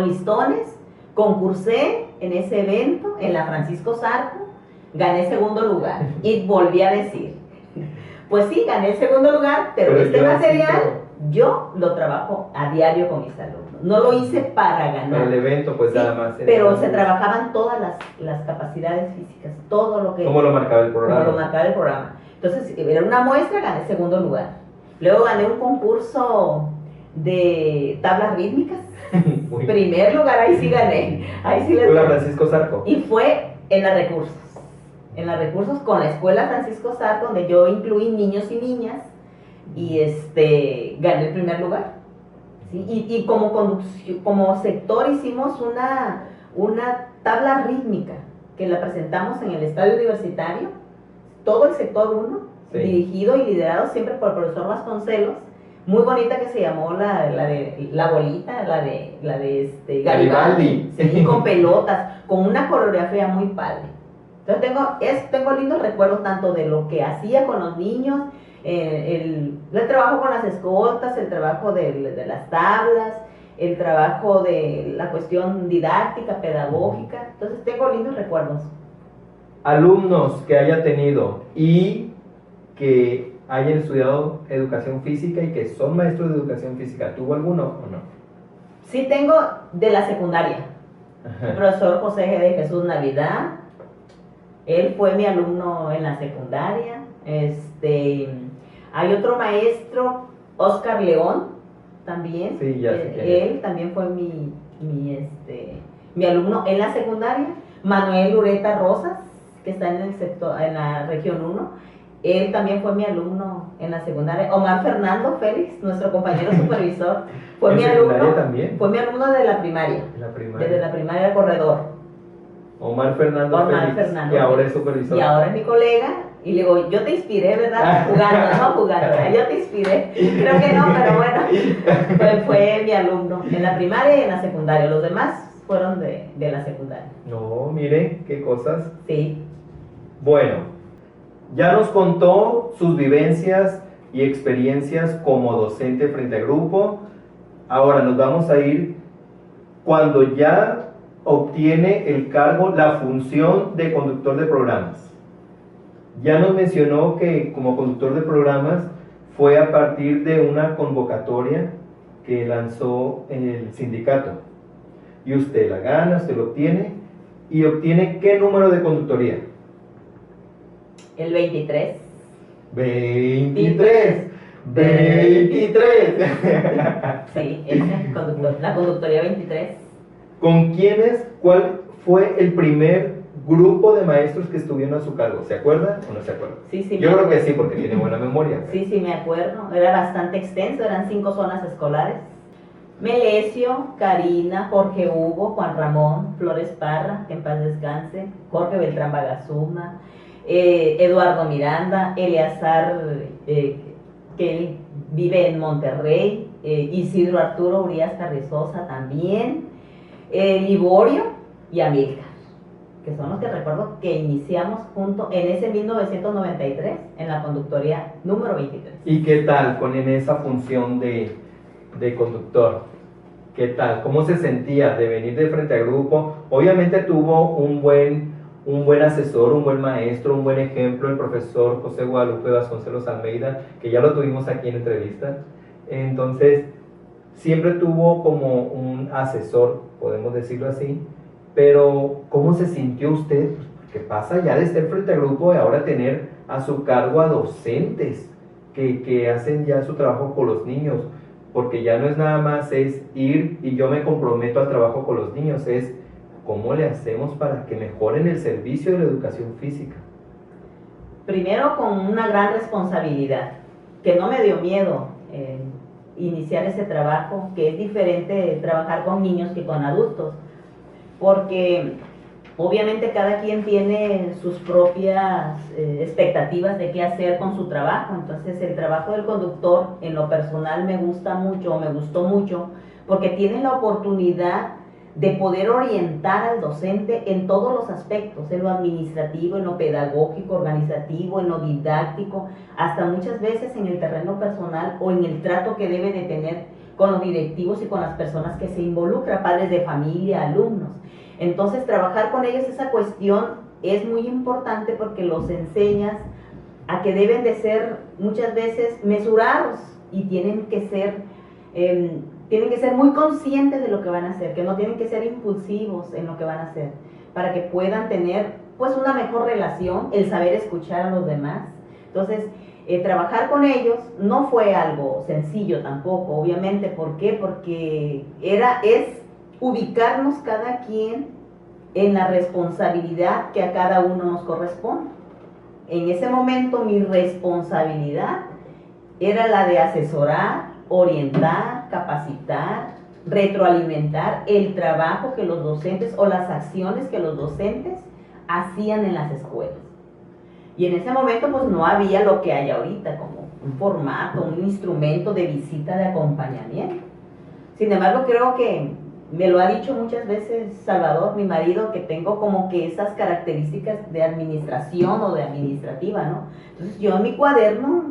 Speaker 2: listones. Concursé en ese evento, en la Francisco Zarco, gané segundo lugar. Y volví a decir, pues sí, gané el segundo lugar, pero este material yo lo trabajo a diario con mis alumnos. No lo hice para ganar.
Speaker 1: El evento, pues
Speaker 2: sí,
Speaker 1: nada más.
Speaker 2: Pero se trabajaban todas las capacidades físicas, todo lo que...
Speaker 1: ¿Cómo lo marcaba el programa?
Speaker 2: Como lo marcaba el programa. Entonces, era una muestra, gané segundo lugar. Luego gané un concurso de tablas rítmicas. Primer lugar, ahí sí gané. Ahí sí
Speaker 1: ¿Fue la Francisco Zarco?
Speaker 2: Y fue en la Recursos. En la Recursos con la escuela Francisco Zarco, donde yo incluí niños y niñas. Y gané el primer lugar. ¿Sí? Y como sector hicimos una tabla rítmica que la presentamos en el Estadio Universitario, todo el sector 1, sí, dirigido y liderado siempre por el profesor Vasconcelos, muy bonita, que se llamó la de la bolita, la de Garibaldi, sí, con pelotas, con una coreografía muy padre. Entonces tengo lindos recuerdos tanto de lo que hacía con los niños, el trabajo con las escoltas, el trabajo de las tablas, el trabajo de la cuestión didáctica, pedagógica. Entonces tengo lindos recuerdos.
Speaker 1: Alumnos que haya tenido y que hayan estudiado educación física y que son maestros de educación física, ¿tuvo alguno o no?
Speaker 2: Sí, tengo de la secundaria. El profesor José G. de Jesús Navidad, él fue mi alumno en la secundaria. Hay otro maestro, Oscar León, también.
Speaker 1: Sí, ya sé
Speaker 2: él también fue mi alumno en la secundaria. Manuel Ureta Rosas, que está en la región 1, él también fue mi alumno en la secundaria. Omar Fernando Félix, nuestro compañero supervisor, fue mi alumno.
Speaker 1: También?
Speaker 2: Fue mi alumno de la primaria. Desde la primaria corredor.
Speaker 1: Omar Fernando Félix, que ahora es supervisor.
Speaker 2: Y ahora es mi colega. Y le digo, yo te inspiré, ¿verdad? Jugando. Yo te inspiré. Creo que no, pero bueno. Fue mi alumno en la primaria y en la secundaria. Los demás fueron de la secundaria.
Speaker 1: No, mire, qué cosas.
Speaker 2: Sí.
Speaker 1: Bueno, ya nos contó sus vivencias y experiencias como docente frente a grupo. Ahora nos vamos a ir cuando ya obtiene el cargo, la función de conductor de programas. Ya nos mencionó que como conductor de programas fue a partir de una convocatoria que lanzó el sindicato. Y usted la gana, usted lo obtiene. ¿Y obtiene qué número de conductoría?
Speaker 2: El 23.
Speaker 1: 23.
Speaker 2: Sí, la conductoría 23.
Speaker 1: ¿Con quiénes? ¿Cuál fue el primer grupo de maestros que estuvieron a su cargo? ¿Se acuerda o no se acuerda?
Speaker 2: Sí, sí.
Speaker 1: Yo creo que sí, porque tiene buena memoria.
Speaker 2: Sí, sí, me acuerdo. Era bastante extenso, eran 5 zonas escolares. Melesio, Karina, Jorge Hugo, Juan Ramón, Flores Parra, que en paz descanse, Jorge Beltrán Bagazuma, Eduardo Miranda, Eleazar, que él vive en Monterrey, Isidro Arturo Urias Carrizosa también, Liborio y Amílcar, que son los que recuerdo que iniciamos juntos en ese 1993 en la conductoría número 23.
Speaker 1: ¿Y qué tal en esa función de conductor? ¿Qué tal? ¿Cómo se sentía de venir de frente al grupo? Obviamente tuvo un buen asesor, un buen maestro, un buen ejemplo, el profesor José Guadalupe Vasconcelos Almeida, que ya lo tuvimos aquí en entrevista. Entonces, siempre tuvo como un asesor, podemos decirlo así, pero ¿cómo se sintió usted? ¿Qué pasa ya de estar frente al grupo y ahora tener a su cargo a docentes que hacen ya su trabajo con los niños? Porque ya no es nada más es ir y yo me comprometo al trabajo con los niños, es cómo le hacemos para que mejoren el servicio de la educación física.
Speaker 2: Primero con una gran responsabilidad, que no me dio miedo iniciar ese trabajo, que es diferente de trabajar con niños que con adultos, porque obviamente cada quien tiene sus propias expectativas de qué hacer con su trabajo. Entonces el trabajo del conductor en lo personal me gusta mucho, o me gustó mucho, porque tiene la oportunidad de poder orientar al docente en todos los aspectos, en lo administrativo, en lo pedagógico, organizativo, en lo didáctico, hasta muchas veces en el terreno personal o en el trato que debe de tener con los directivos y con las personas que se involucran, padres de familia, alumnos. Entonces trabajar con ellos esa cuestión es muy importante porque los enseñas a que deben de ser muchas veces mesurados y tienen que ser muy conscientes de lo que van a hacer, que no tienen que ser impulsivos en lo que van a hacer, para que puedan tener pues una mejor relación, el saber escuchar a los demás. Entonces, trabajar con ellos no fue algo sencillo tampoco, obviamente. ¿Por qué? Porque es ubicarnos cada quien en la responsabilidad que a cada uno nos corresponde. En ese momento mi responsabilidad era la de asesorar, orientar, capacitar, retroalimentar el trabajo que los docentes o las acciones que los docentes hacían en las escuelas. Y en ese momento pues no había lo que hay ahorita, como un formato, un instrumento de visita de acompañamiento. Sin embargo, creo que me lo ha dicho muchas veces Salvador, mi marido, que tengo como que esas características de administración o de administrativa, ¿no? Entonces yo en mi cuaderno,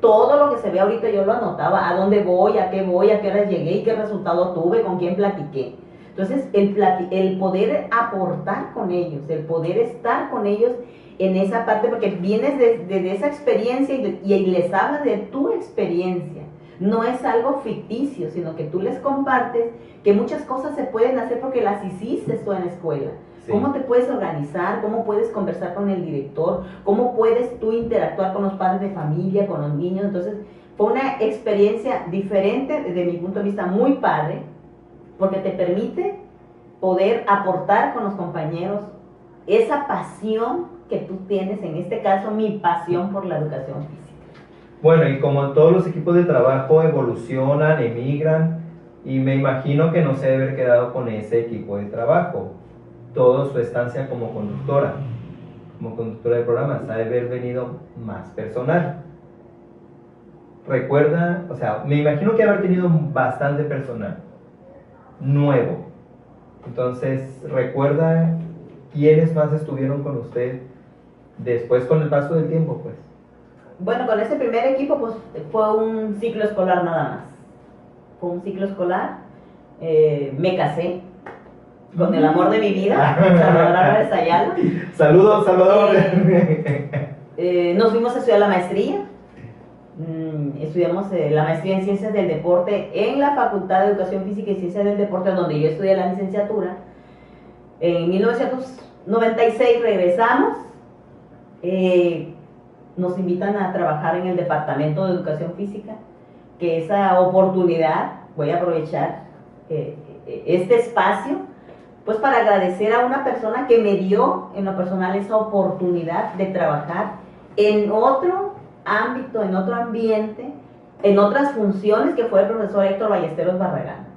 Speaker 2: todo lo que se ve ahorita yo lo anotaba, a dónde voy, a qué horas llegué y qué resultado tuve, con quién platiqué. Entonces el poder aportar con ellos, el poder estar con ellos en esa parte, porque vienes de esa experiencia y les hablas de tu experiencia. No es algo ficticio, sino que tú les compartes que muchas cosas se pueden hacer porque las hiciste tú en la escuela. Sí. ¿Cómo te puedes organizar? ¿Cómo puedes conversar con el director? ¿Cómo puedes tú interactuar con los padres de familia, con los niños? Entonces, fue una experiencia diferente, desde mi punto de vista, muy padre, porque te permite poder aportar con los compañeros esa pasión que tú tienes, en este caso, mi pasión por la educación física.
Speaker 1: Bueno, y como todos los equipos de trabajo evolucionan, emigran, y me imagino que no se debe haber quedado con ese equipo de trabajo toda su estancia como conductora de programas, ha de haber venido más personal. Recuerda, o sea, me imagino que haber tenido bastante personal nuevo. Entonces, recuerda quiénes más estuvieron con usted después con el paso del tiempo, pues.
Speaker 2: Bueno, con ese primer equipo pues fue un ciclo escolar nada más. Fue un ciclo escolar. Me casé con el amor de mi vida, Salvador Álvarez Ayala.
Speaker 1: Saludos, Salvador.
Speaker 2: Nos fuimos a estudiar la maestría. Estudiamos la maestría en Ciencias del Deporte en la Facultad de Educación Física y Ciencias del Deporte, donde yo estudié la licenciatura. En 1996 regresamos. Nos invitan a trabajar en el Departamento de Educación Física, que esa oportunidad, voy a aprovechar este espacio, pues para agradecer a una persona que me dio en lo personal esa oportunidad de trabajar en otro ámbito, en otro ambiente, en otras funciones, que fue el profesor Héctor Ballesteros Barragán,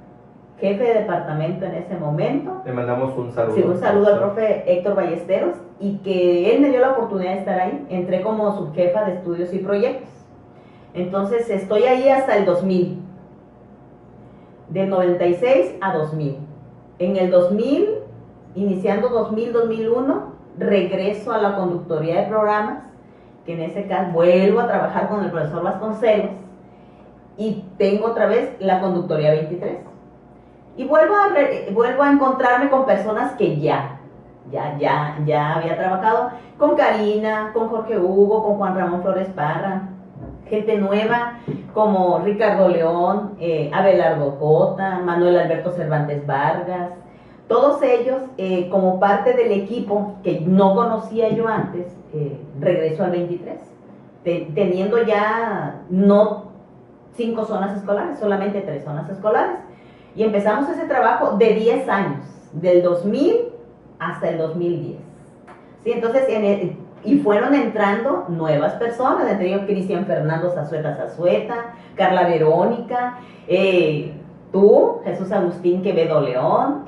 Speaker 2: jefe de departamento en ese momento.
Speaker 1: Le mandamos un saludo.
Speaker 2: Sí, un saludo al profe Héctor Ballesteros, y que él me dio la oportunidad de estar ahí. Entré como subjefa de estudios y proyectos. Entonces estoy ahí hasta el 2000, del 96 a 2000. En el 2000, iniciando 2000-2001, regreso a la conductoría de programas, que en ese caso vuelvo a trabajar con el profesor Vasconcelos, y tengo otra vez la conductoría 23. Y vuelvo a encontrarme con personas que ya había trabajado, con Karina, con Jorge Hugo, con Juan Ramón Flores Parra, gente nueva como Ricardo León, Abelardo Cota, Manuel Alberto Cervantes Vargas, todos ellos como parte del equipo que no conocía yo antes, regreso al 23, teniendo ya no 5 zonas escolares, solamente 3 zonas escolares. Y empezamos ese trabajo de 10 años, del 2000 hasta el 2010. ¿Sí? Entonces, y fueron entrando nuevas personas, entre ellos Cristian Fernando Zazueta, Carla Verónica, tú, Jesús Agustín Quevedo León,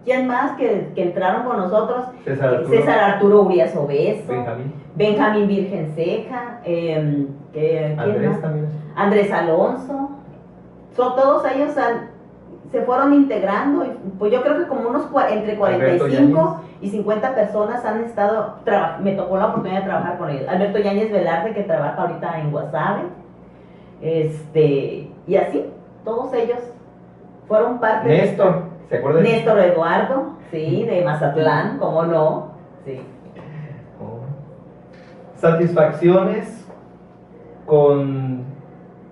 Speaker 2: ¿quién más que entraron con nosotros? César Arturo Urias Obeso, Benjamín Virgen Ceja, Andrés Alonso. Todos ellos se fueron integrando, y pues yo creo que como unos entre 45 y 50 personas han estado, me tocó la oportunidad de trabajar con ellos. Alberto Yáñez Velarde, que trabaja ahorita en Guasave, y así, todos ellos fueron parte
Speaker 1: Néstor, ¿se acuerdan?
Speaker 2: Néstor Eduardo, sí, de Mazatlán, ¿cómo no? Sí.
Speaker 1: Satisfacciones con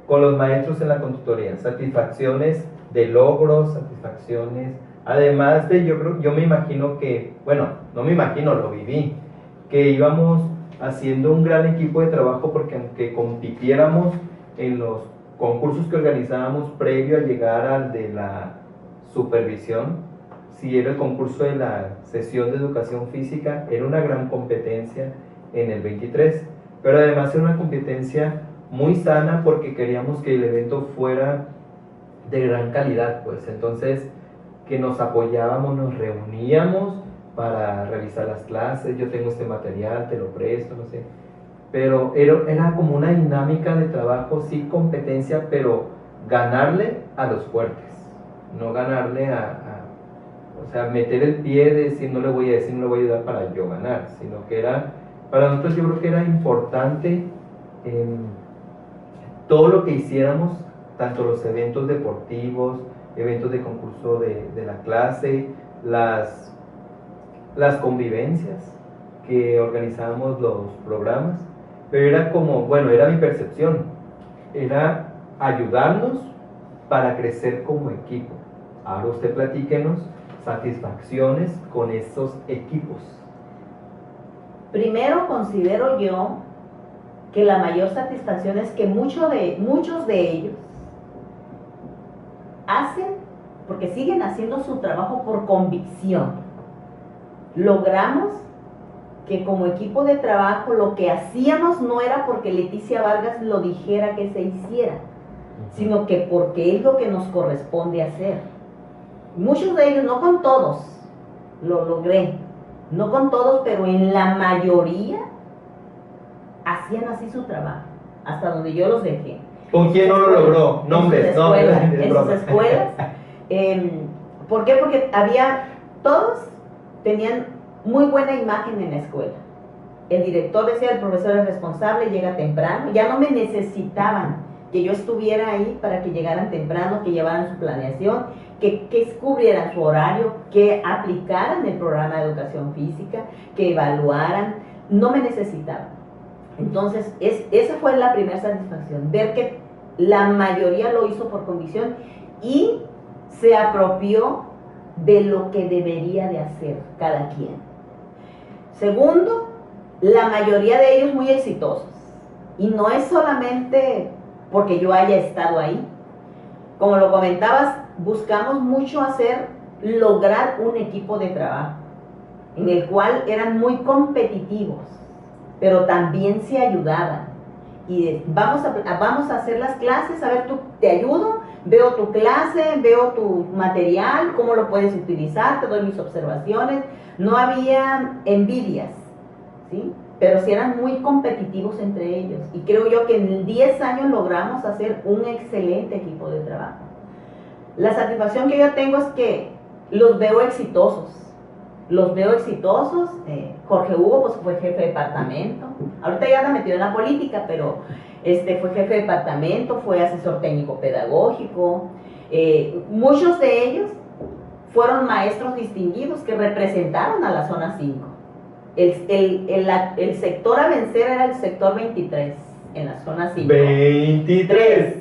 Speaker 1: los maestros en la consultoría, satisfacciones de logros, satisfacciones, además de, yo me imagino que, bueno, no me imagino, lo viví, que íbamos haciendo un gran equipo de trabajo, porque aunque compitiéramos en los concursos que organizábamos previo a llegar al de la supervisión, si era el concurso de la sesión de educación física, era una gran competencia en el 23, pero además era una competencia muy sana, porque queríamos que el evento fuera de gran calidad, pues. Entonces, que nos apoyábamos, nos reuníamos para revisar las clases. Yo tengo este material, te lo presto, no sé, pero era como una dinámica de trabajo, sí, competencia, pero ganarle a los fuertes, no ganarle o sea, meter el pie de decir no le voy a decir, no le voy a ayudar para yo ganar, sino que era, para nosotros yo creo que era importante todo lo que hiciéramos, tanto los eventos deportivos, eventos de concurso de la clase, las convivencias que organizábamos los programas, pero era como, bueno, era mi percepción, era ayudarnos para crecer como equipo. Ahora usted platíquenos satisfacciones con estos equipos.
Speaker 2: Primero, considero yo que la mayor satisfacción es que muchos de ellos hacen, porque siguen haciendo su trabajo por convicción. Logramos que como equipo de trabajo lo que hacíamos no era porque Leticia Vargas lo dijera que se hiciera, sino que porque es lo que nos corresponde hacer. Muchos de ellos, no con todos, lo logré, no con todos, pero en la mayoría hacían así su trabajo, hasta donde yo los dejé.
Speaker 1: ¿Con quién no lo logró? Nombres,
Speaker 2: no. En sus escuelas. ¿Por qué? Porque todos tenían muy buena imagen en la escuela. El director decía, el profesor es responsable, llega temprano. Ya no me necesitaban que yo estuviera ahí para que llegaran temprano, que llevaran su planeación, que cubrieran su horario, que aplicaran el programa de educación física, que evaluaran. No me necesitaban. Entonces, esa fue la primera satisfacción, ver que la mayoría lo hizo por convicción y se apropió de lo que debería de hacer cada quien. Segundo, la mayoría de ellos muy exitosos. Y no es solamente porque yo haya estado ahí. Como lo comentabas, buscamos mucho lograr un equipo de trabajo en el cual eran muy competitivos, pero también se ayudaban. Y vamos a hacer las clases, a ver, tú te ayudo, veo tu clase, veo tu material, cómo lo puedes utilizar, te doy mis observaciones. No había envidias, ¿sí? Pero sí eran muy competitivos entre ellos. Y creo yo que en 10 años logramos hacer un excelente equipo de trabajo. La satisfacción que yo tengo es que los veo exitosos. Jorge Hugo pues fue jefe de departamento, ahorita ya anda metido en la política, pero fue jefe de departamento, fue asesor técnico pedagógico. Muchos de ellos fueron maestros distinguidos que representaron a la zona 5. El sector a vencer era el sector 23 en la zona 5.
Speaker 1: 23.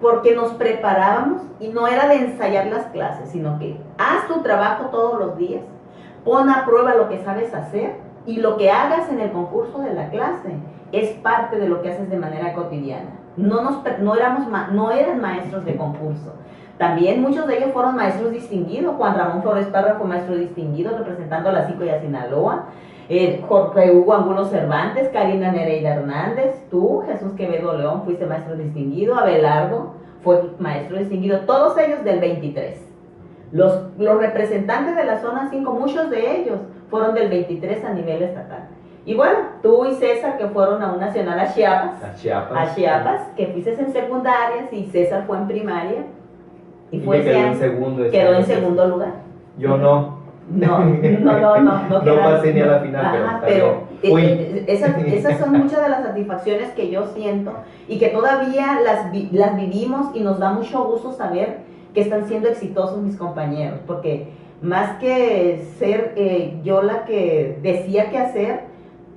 Speaker 2: Porque nos preparábamos y no era de ensayar las clases, sino que haz tu trabajo todos los días, pon a prueba lo que sabes hacer y lo que hagas en el concurso de la clase es parte de lo que haces de manera cotidiana. No eran maestros de concurso. También muchos de ellos fueron maestros distinguidos. Juan Ramón Flores Parra fue maestro distinguido representando a la 5 y a Sinaloa. Jorge Hugo Angulo Cervantes, Karina Nereida Hernández, tú, Jesús Quevedo León, fuiste maestro distinguido. Abelardo fue maestro distinguido. Todos ellos del 23. Los representantes de la zona 5, muchos de ellos fueron del 23 a nivel estatal. Y bueno, tú y César, que fueron a un nacional a Chiapas, que fuiste en secundarias y César fue en primaria. Y quedó en segundo lugar.
Speaker 1: Yo no.
Speaker 2: No
Speaker 1: pasé ni a la final.
Speaker 2: Ajá, pero esas son muchas de las satisfacciones que yo siento y que todavía las vivimos, y nos da mucho gusto saber que están siendo exitosos mis compañeros, porque más que ser yo la que decía qué hacer,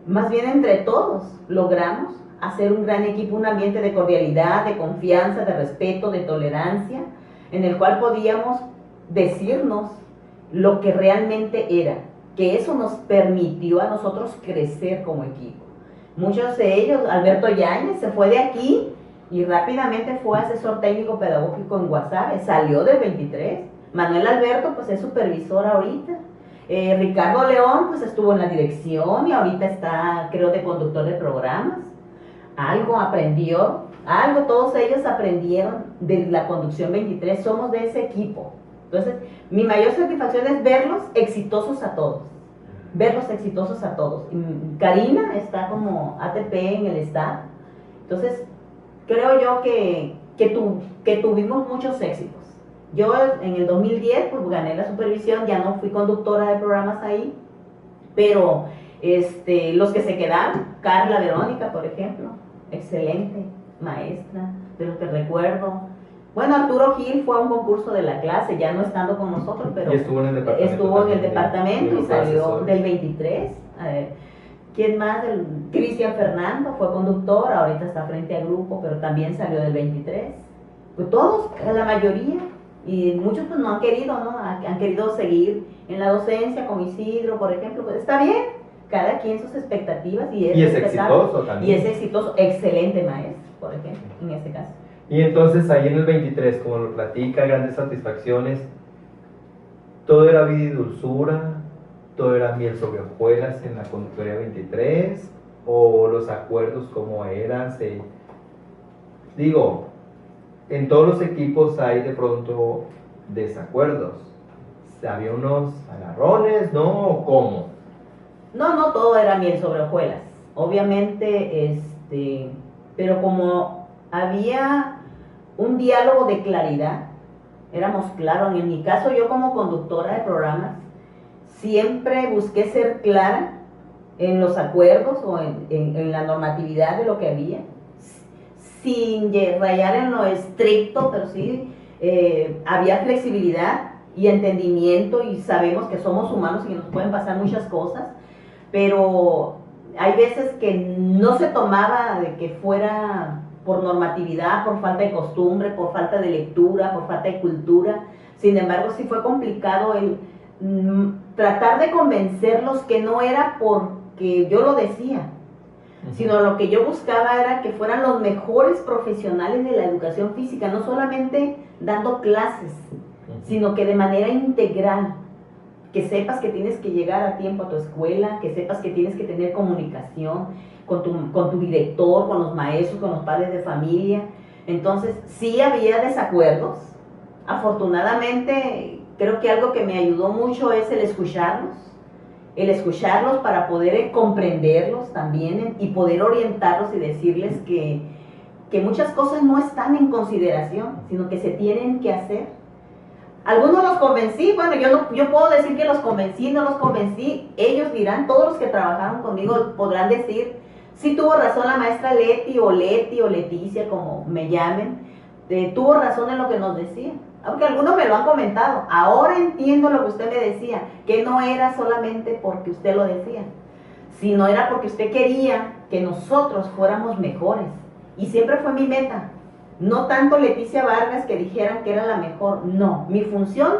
Speaker 2: más bien entre todos logramos hacer un gran equipo, un ambiente de cordialidad, de confianza, de respeto, de tolerancia, en el cual podíamos decirnos lo que realmente era, que eso nos permitió a nosotros crecer como equipo. Muchos de ellos, Alberto Yáñez se fue de aquí y rápidamente fue asesor técnico pedagógico en Guasave, salió del 23. Manuel Alberto pues es supervisor ahorita. Ricardo León pues estuvo en la dirección y ahorita está, creo, de conductor de programas. Algo aprendió, todos ellos aprendieron de la conducción 23, somos de ese equipo. Entonces, mi mayor satisfacción es verlos exitosos a todos. Karina está como ATP en el estado. Entonces, creo yo que tuvimos muchos éxitos. Yo en el 2010 pues gané la supervisión, ya no fui conductora de programas ahí, pero los que se quedaron, Carla Verónica, por ejemplo, excelente maestra, de lo que recuerdo. Bueno, Arturo Gil fue a un concurso de la clase, ya no estando con nosotros, pero
Speaker 1: estuvo en el departamento,
Speaker 2: y salió del 23. ¿Quién más? Cristian Fernando fue conductor, ahorita está frente al grupo, pero también salió del 23. Pues todos, la mayoría, y muchos pues no han querido, ¿no? Han querido seguir en la docencia, como Isidro, por ejemplo, pues está bien, cada quien sus expectativas, y es
Speaker 1: exitoso también.
Speaker 2: Y es exitoso, excelente maestro, por ejemplo, en este caso.
Speaker 1: Y entonces ahí en el 23, como lo platica, grandes satisfacciones, todo era vida y dulzura, todo era miel sobre hojuelas en la conductoría 23, o los acuerdos como eran, digo, en todos los equipos hay de pronto desacuerdos, había unos agarrones, ¿no? ¿Cómo?
Speaker 2: No todo era miel sobre hojuelas, obviamente, pero como había un diálogo de claridad, éramos claros. En mi caso, yo como conductora de programas, siempre busqué ser clara en los acuerdos o en la normatividad de lo que había, sin rayar en lo estricto, pero sí había flexibilidad y entendimiento, y sabemos que somos humanos y que nos pueden pasar muchas cosas, pero hay veces que no se tomaba de que fuera por normatividad, por falta de costumbre, por falta de lectura, por falta de cultura. Sin embargo, sí fue complicado el tratar de convencerlos que no era porque yo lo decía, sino lo que yo buscaba era que fueran los mejores profesionales de la educación física, no solamente dando clases, sino que de manera integral, que sepas que tienes que llegar a tiempo a tu escuela, que sepas que tienes que tener comunicación con tu director, con los maestros, con los padres de familia. Entonces, sí había desacuerdos. Afortunadamente, creo que algo que me ayudó mucho es el escucharlos para poder comprenderlos también y poder orientarlos y decirles que muchas cosas no están en consideración, sino que se tienen que hacer. Algunos los convencí, bueno, yo puedo decir que los convencí, no los convencí, ellos dirán, todos los que trabajaron conmigo podrán decir Sí tuvo razón la maestra Leti o Leticia, como me llamen, tuvo razón en lo que nos decía. Aunque algunos me lo han comentado, ahora entiendo lo que usted me decía, que no era solamente porque usted lo decía, sino era porque usted quería que nosotros fuéramos mejores. Y siempre fue mi meta. No tanto Leticia Vargas que dijeran que era la mejor, no. Mi función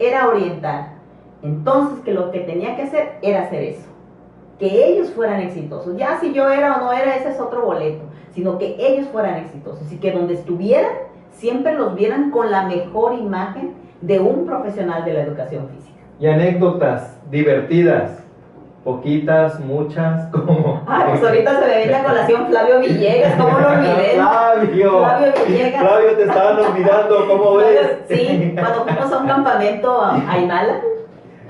Speaker 2: era orientar. Entonces, que lo que tenía que hacer era hacer eso. Que ellos fueran exitosos. Ya si yo era o no era, ese es otro boleto. Sino que ellos fueran exitosos. Y que donde estuvieran, siempre los vieran con la mejor imagen de un profesional de la educación física.
Speaker 1: Y anécdotas divertidas. Poquitas, muchas, como...
Speaker 2: Ah, pues ahorita se me viene a colación Flavio Villegas, ¿cómo lo olvidé? Flavio Villegas.
Speaker 1: Flavio, te estaban olvidando, ¿cómo ves?
Speaker 2: Sí, cuando fuimos a un campamento a Imala,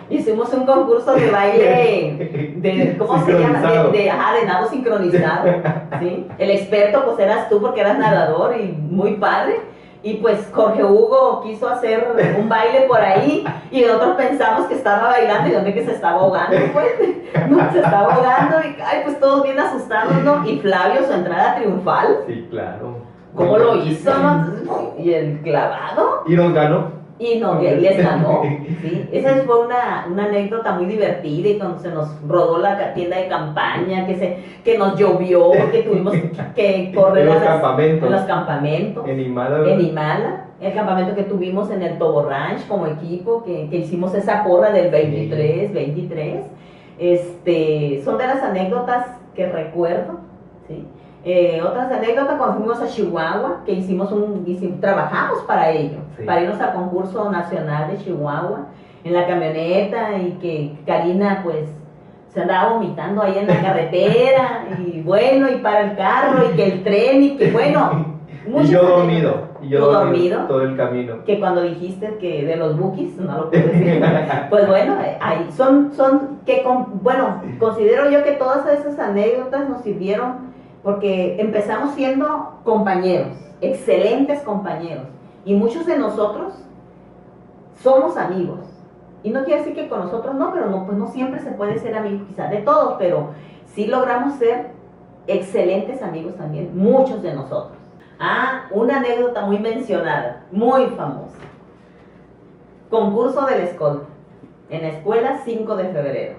Speaker 2: hicimos un concurso de baile de ¿cómo se llama? De nado sincronizado, ¿sí? El experto pues eras tú porque eras nadador y muy padre. Y pues Jorge Hugo quiso hacer un baile por ahí y nosotros pensamos que estaba bailando y donde que se estaba ahogando, pues. No, se estaba ahogando y ay, pues todos bien asustados, ¿no? Y Flavio, su entrada triunfal.
Speaker 1: Sí, claro.
Speaker 2: ¿Cómo lo hizo? Y el clavado.
Speaker 1: Y nos ganó.
Speaker 2: Y no, les ganó, ¿sí? Esa fue una anécdota muy divertida y cuando se nos rodó la tienda de campaña, que nos llovió, que tuvimos que correr
Speaker 1: en
Speaker 2: los campamentos.
Speaker 1: En Imala, ¿verdad?
Speaker 2: En Imala, el campamento que tuvimos en el Tobo Ranch como equipo, que hicimos esa porra del 23. Son de las anécdotas que recuerdo, ¿sí? Otras anécdotas cuando fuimos a Chihuahua, que trabajamos para ello, sí, para irnos al concurso nacional de Chihuahua en la camioneta y que Karina pues se andaba vomitando ahí en la carretera y bueno, y para el carro y que el tren y que bueno.
Speaker 1: Y yo dormido. Y yo
Speaker 2: dormido
Speaker 1: todo el camino.
Speaker 2: Que cuando dijiste que de los bookies, no lo puedo decir. Pues bueno, ahí bueno, considero yo que todas esas anécdotas nos sirvieron porque empezamos siendo compañeros, excelentes compañeros, y muchos de nosotros somos amigos. Y no quiere decir que con nosotros no, pero no, pues no siempre se puede ser amigo quizás de todos, pero sí logramos ser excelentes amigos también, muchos de nosotros. Una anécdota muy mencionada, muy famosa. Concurso de la escolta. En la escuela 5 de febrero.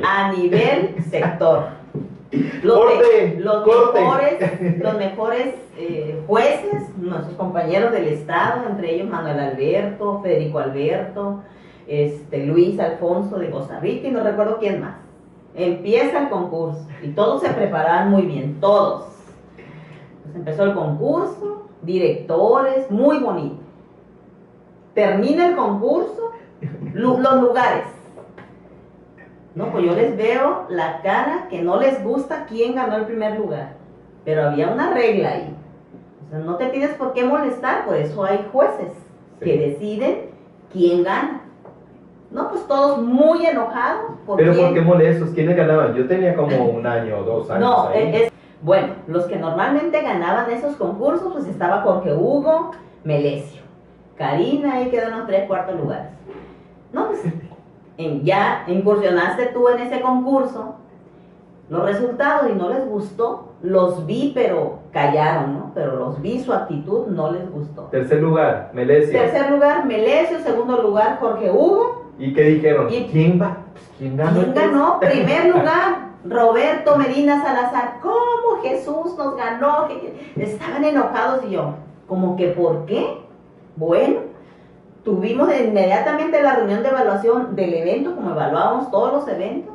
Speaker 2: A nivel sector. Los mejores jueces, nuestros compañeros del estado, entre ellos Manuel Alberto, Federico Alberto, Luis Alfonso de Costa Rica y no recuerdo quién más. Empieza el concurso y todos se preparaban muy bien, todos. Pues empezó el concurso, directores, muy bonito. Termina el concurso, los lugares. No, pues yo les veo la cara que no les gusta quién ganó el primer lugar. Pero había una regla ahí. O sea, no te tienes por qué molestar, por eso hay jueces que deciden quién gana. No, pues todos muy enojados.
Speaker 1: ¿Pero por qué molestos? ¿Quiénes ganaban? Yo tenía como 1 año o 2 años.
Speaker 2: No, bueno, los que normalmente ganaban esos concursos, pues estaba Jorge Hugo, Melesio. Karina, ahí quedan los 3 cuartos lugares. No, pues ya incursionaste tú en ese concurso, los resultados y no les gustó, los vi pero callaron, ¿no? Pero los vi, su actitud no les gustó.
Speaker 1: Tercer lugar, Melesio.
Speaker 2: Tercer lugar, Melesio. Segundo lugar, Jorge Hugo.
Speaker 1: ¿Y qué dijeron? ¿Quién va? ¿Quién ganó?
Speaker 2: ¿Quién ganó? Primer lugar, Roberto Medina Salazar. ¿Cómo Jesús nos ganó? Estaban enojados y yo, como que ¿por qué? Bueno, tuvimos inmediatamente la reunión de evaluación del evento, como evaluábamos todos los eventos.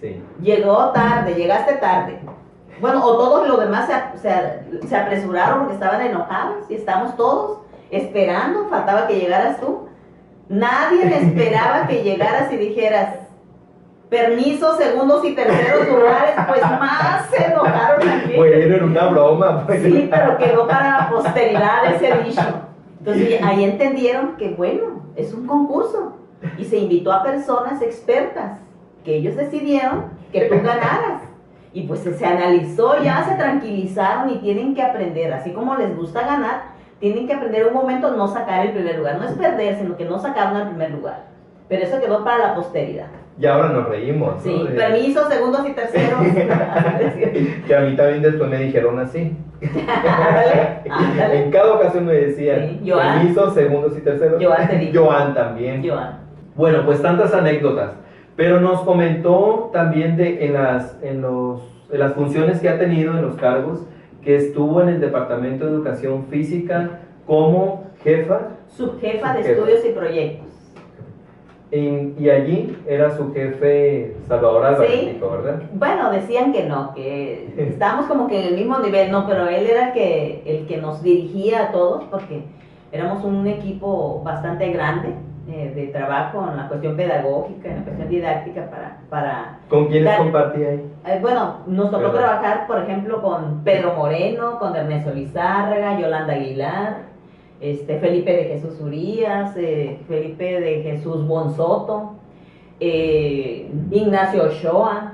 Speaker 1: Sí.
Speaker 2: Llegaste tarde. Bueno, o todos los demás se apresuraron porque estaban enojados y estamos todos esperando, faltaba que llegaras tú. Nadie esperaba que llegaras y dijeras, permiso, segundos y terceros lugares, pues más se enojaron aquí.
Speaker 1: Bueno, era una broma. Pues.
Speaker 2: Sí, pero quedó para la posteridad ese dicho. Entonces ahí entendieron que bueno, es un concurso y se invitó a personas expertas que ellos decidieron que tú ganaras y pues se analizó, ya se tranquilizaron y tienen que aprender, así como les gusta ganar, tienen que aprender un momento no sacar el primer lugar, no es perder, sino que no sacaron el primer lugar, pero eso quedó para la posteridad.
Speaker 1: Y ahora nos reímos, ¿no?
Speaker 2: Sí, permiso, segundos y terceros.
Speaker 1: Que a mí también después me dijeron así.
Speaker 2: Ándale, ándale.
Speaker 1: En cada ocasión me decían,
Speaker 2: Sí, Joan.
Speaker 1: permiso, segundos y terceros.
Speaker 2: Joan te dijo.
Speaker 1: Joan también.
Speaker 2: Joan.
Speaker 1: Bueno, pues tantas anécdotas. Pero nos comentó también en las funciones que ha tenido, en los cargos, que estuvo en el Departamento de Educación Física como jefa.
Speaker 2: Subjefa de estudios y proyectos.
Speaker 1: Y allí era su jefe Salvador Álvarez,
Speaker 2: Sí.
Speaker 1: dijo, ¿verdad?
Speaker 2: Bueno, decían que no, que estábamos como que en el mismo nivel, no, pero él era el que nos dirigía a todos, porque éramos un equipo bastante grande de trabajo en la cuestión pedagógica, en la cuestión didáctica para
Speaker 1: ¿Con quiénes
Speaker 2: dar-
Speaker 1: compartía ahí?
Speaker 2: bueno, nos tocó
Speaker 1: ¿Verdad?
Speaker 2: trabajar, por ejemplo, con Pedro Moreno, con Ernesto Lizárraga, Yolanda Aguilar, Felipe de Jesús Urías, Felipe de Jesús Bonsoto, Ignacio Ochoa.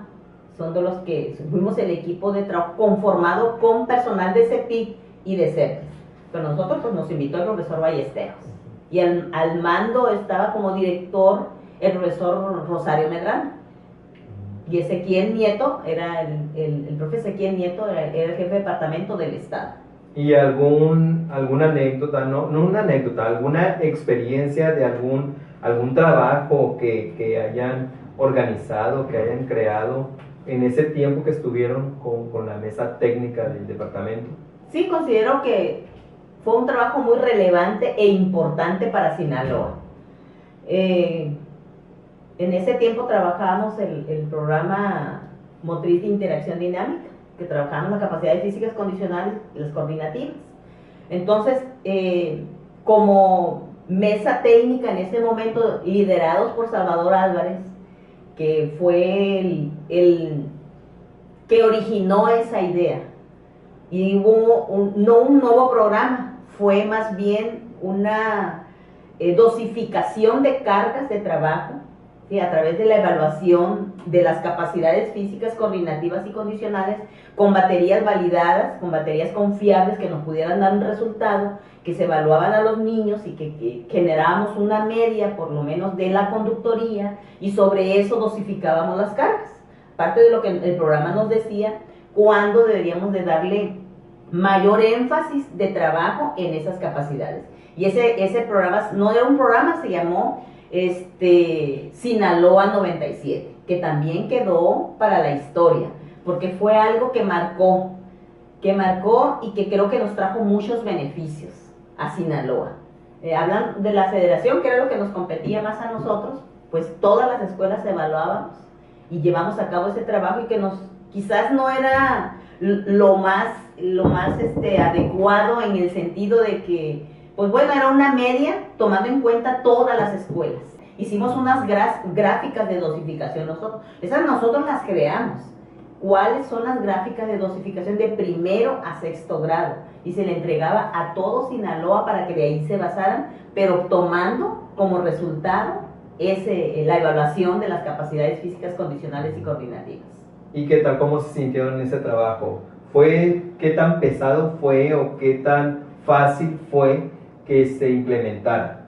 Speaker 2: Son de los que fuimos el equipo de trabajo conformado con personal de CEPIC y de CEPES. Pero nosotros pues, nos invitó el profesor Ballesteros. Y al mando estaba como director el profesor Rosario Medrano. Y Ezequiel Nieto, el profe Ezequiel Nieto era el jefe de departamento del Estado.
Speaker 1: ¿Y alguna anécdota, no una anécdota, alguna experiencia de algún trabajo que hayan organizado, que hayan creado en ese tiempo que estuvieron con la mesa técnica del departamento?
Speaker 2: Sí, considero que fue un trabajo muy relevante e importante para Sinaloa. En ese tiempo trabajábamos el programa Motriz de Interacción Dinámica, que trabajábamos las capacidades físicas condicionales y las coordinativas. Entonces, como mesa técnica en ese momento, liderados por Salvador Álvarez, que fue el que originó esa idea, y hubo no un nuevo programa, fue más bien una dosificación de cargas de trabajo, ¿sí? A través de la evaluación de las capacidades físicas, coordinativas y condicionales, con baterías validadas, con baterías confiables que nos pudieran dar un resultado, que se evaluaban a los niños y que generábamos una media por lo menos de la conductoría, y sobre eso dosificábamos las cargas. Parte de lo que el programa nos decía, cuándo deberíamos de darle mayor énfasis de trabajo en esas capacidades. Y ese programa no era un programa, se llamó Sinaloa 97, que también quedó para la historia, porque fue algo que marcó y que creo que nos trajo muchos beneficios a Sinaloa. Hablan de la federación, que era lo que nos competía más a nosotros, pues todas las escuelas evaluábamos y llevamos a cabo ese trabajo, y que quizás no era lo más adecuado en el sentido de que, pues bueno, era una media tomando en cuenta todas las escuelas. Hicimos unas gráficas de dosificación esas nosotros las creamos. ¿Cuáles son las gráficas de dosificación de primero a sexto grado? Y se le entregaba a todo Sinaloa para que de ahí se basaran, pero tomando como resultado la evaluación de las capacidades físicas condicionales y coordinativas.
Speaker 1: ¿Y qué tal? ¿Cómo se sintieron en ese trabajo? ¿Qué tan pesado fue o qué tan fácil fue que se implementara?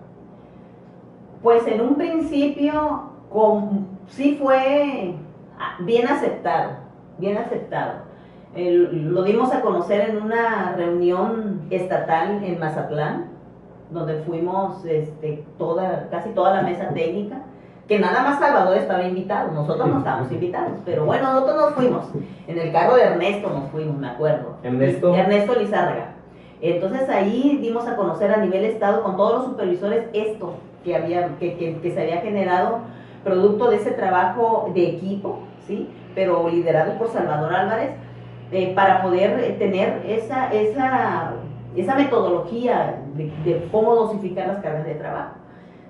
Speaker 2: Pues en un principio sí fue bien aceptado. Lo dimos a conocer en una reunión estatal en Mazatlán, donde fuimos casi toda la mesa técnica, que nada más Salvador estaba invitado, nosotros no estábamos invitados, pero bueno, nosotros nos fuimos, en el carro de Ernesto nos fuimos, me acuerdo. Ernesto Lizárraga. Entonces ahí dimos a conocer a nivel estado con todos los supervisores esto que se había generado producto de ese trabajo de equipo, ¿sí? Pero liderado por Salvador Álvarez, para poder tener esa metodología de cómo dosificar las cargas de trabajo.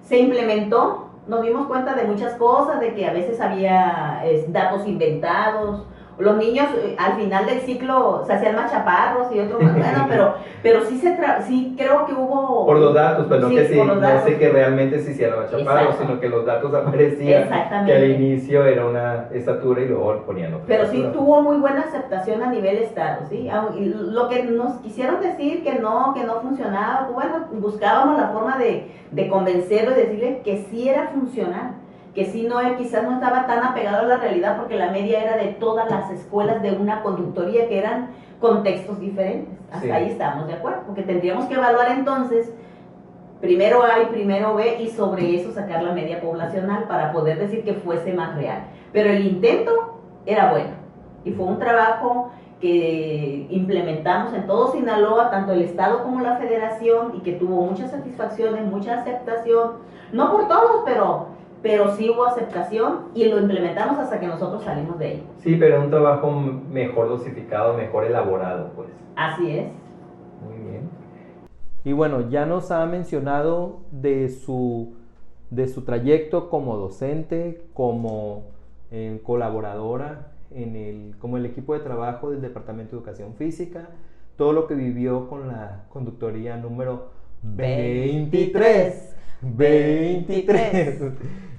Speaker 2: Se implementó, nos dimos cuenta de muchas cosas, de que a veces había datos inventados. Los niños al final del ciclo se hacían más chaparros y otros más, bueno, pero sí creo que hubo...
Speaker 1: Por los datos, pero
Speaker 2: sí,
Speaker 1: no sé que realmente se hiciera más chaparros, sino que los datos aparecían, que al inicio era una estatura y luego ponían otra.
Speaker 2: Pero sí tuvo muy buena aceptación a nivel estado, ¿sí? Lo que nos quisieron decir que no funcionaba, pues bueno, buscábamos la forma de convencerlo y decirle que sí era funcional, que sí no, quizás no estaba tan apegado a la realidad porque la media era de todas las escuelas de una conductoría que eran contextos diferentes. Hasta ahí estamos de acuerdo, porque tendríamos que evaluar entonces primero A y primero B y sobre eso sacar la media poblacional para poder decir que fuese más real. Pero el intento era bueno y fue un trabajo que implementamos en todo Sinaloa, tanto el Estado como la Federación, y que tuvo muchas satisfacciones, mucha aceptación, no por todos, pero sí hubo aceptación y lo implementamos hasta que nosotros salimos de ahí.
Speaker 1: Sí, pero un trabajo mejor dosificado, mejor elaborado, pues.
Speaker 2: Así es.
Speaker 1: Muy bien. Y bueno, ya nos ha mencionado de su trayecto como docente, como colaboradora como el equipo de trabajo del Departamento de Educación Física, todo lo que vivió con la conductoría número 23.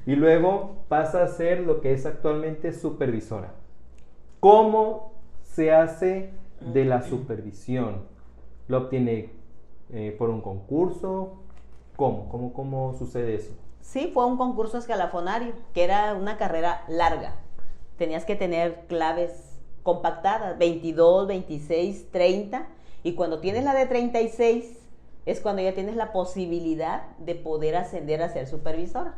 Speaker 1: Y luego pasa a ser lo que es actualmente supervisora. ¿Cómo se hace de la supervisión? ¿Lo obtiene por un concurso? ¿Cómo sucede eso?
Speaker 3: Sí, fue un concurso escalafonario, que era una carrera larga. Tenías que tener claves compactadas, 22, 26, 30, y cuando tienes la de 36 es cuando ya tienes la posibilidad de poder ascender a ser supervisora.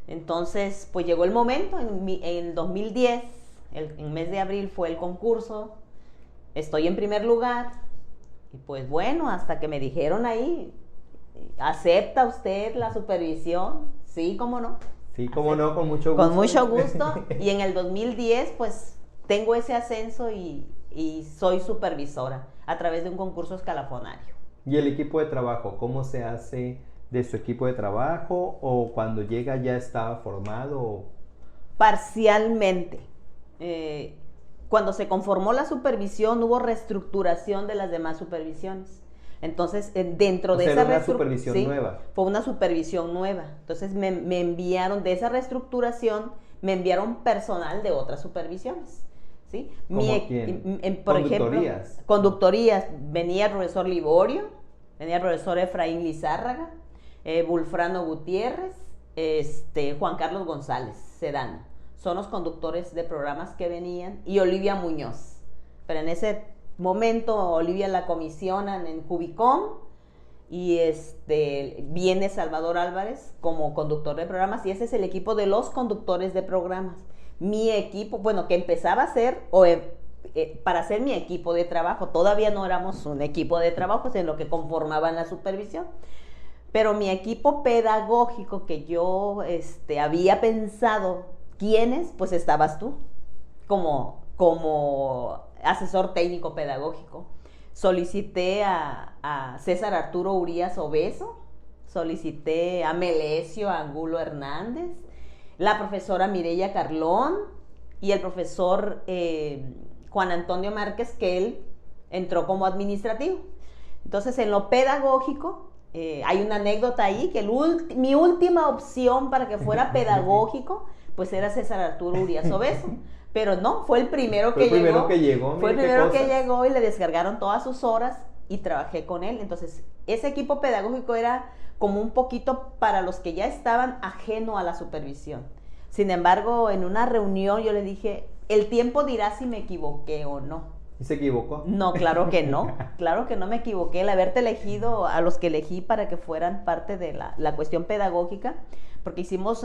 Speaker 3: Entonces, pues llegó el momento, en 2010, en mes de abril fue el concurso, estoy en primer lugar, y pues bueno, hasta que me dijeron ahí, ¿acepta usted la supervisión? Sí, ¿cómo no?
Speaker 1: Sí, cómo no, con mucho gusto.
Speaker 3: Con mucho gusto, y en el 2010 pues tengo ese ascenso y soy supervisora a través de un concurso escalafonario.
Speaker 1: ¿Y el equipo de trabajo? ¿Cómo se hace de su equipo de trabajo o cuando llega ya está formado?
Speaker 3: Parcialmente. Cuando se conformó la supervisión hubo reestructuración de las demás supervisiones. Entonces, dentro de esa
Speaker 1: una supervisión nueva.
Speaker 3: Fue una supervisión nueva. Entonces, me enviaron de esa reestructuración, me enviaron personal de otras supervisiones. ¿Sí?
Speaker 1: ¿Cómo quién?
Speaker 3: Por ejemplo, conductorías. Venía el profesor Liborio, venía el profesor Efraín Lizárraga, Bulfrano Gutiérrez, Juan Carlos González Sedano. Son los conductores de programas que venían, y Olivia Muñoz. Pero en ese momento Olivia la comisionan en Jubicón y viene Salvador Álvarez como conductor de programas, y ese es el equipo de los conductores de programas. Mi equipo, bueno, que empezaba a ser, para ser mi equipo de trabajo, todavía no éramos un equipo de trabajo, en lo que conformaban la supervisión, pero mi equipo pedagógico que yo había pensado, ¿quiénes? Pues estabas tú, como asesor técnico pedagógico. Solicité a César Arturo Urias Obeso, solicité a Melesio Angulo Hernández, la profesora Mireya Carlón y el profesor Juan Antonio Márquez, que él entró como administrativo. Entonces, en lo pedagógico, hay una anécdota ahí, que mi última opción para que fuera pedagógico, pues era César Arturo Urias Obeso. Pero no, fue el primero que llegó. Fue el primero que llegó y le descargaron todas sus horas y trabajé con él. Entonces, ese equipo pedagógico era como un poquito para los que ya estaban ajeno a la supervisión. Sin embargo, en una reunión yo le dije, el tiempo dirá si me equivoqué o no.
Speaker 1: ¿Y se equivocó?
Speaker 3: No, claro que no. Claro que no me equivoqué. El haberte elegido a los que elegí para que fueran parte de la cuestión pedagógica, porque hicimos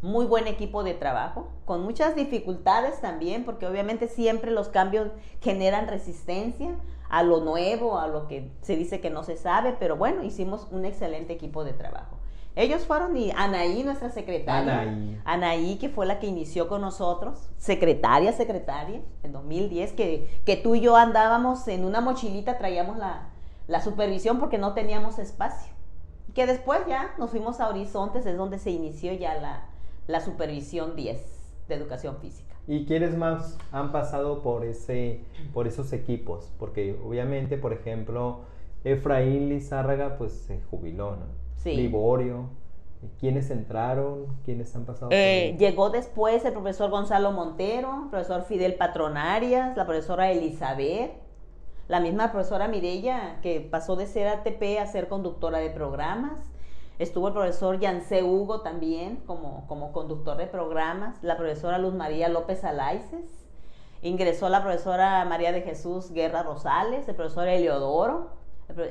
Speaker 3: muy buen equipo de trabajo, con muchas dificultades también, porque obviamente siempre los cambios generan resistencia a lo nuevo, a lo que se dice que no se sabe, pero bueno, hicimos un excelente equipo de trabajo. Ellos fueron, y Anaí, nuestra secretaria, Anaí, que fue la que inició con nosotros, secretaria, en 2010, que tú y yo andábamos en una mochilita, traíamos la supervisión porque no teníamos espacio, que después ya nos fuimos a Horizontes, es donde se inició ya la supervisión 10 de educación física.
Speaker 1: ¿Y quiénes más han pasado por esos equipos? Porque obviamente, por ejemplo, Efraín Lizárraga pues se jubiló, ¿no?
Speaker 3: Sí.
Speaker 1: Liborio. ¿Quiénes entraron? ¿Quiénes han pasado por ahí?
Speaker 3: Llegó después el profesor Gonzalo Montero, el profesor Fidel Patronarias, la profesora Elizabeth, la misma profesora Mireya, que pasó de ser ATP a ser conductora de programas, Estuvo el profesor Yancé Hugo también como conductor de programas, la profesora Luz María López Alaices, ingresó la profesora María de Jesús Guerra Rosales, el profesor Eliodoro,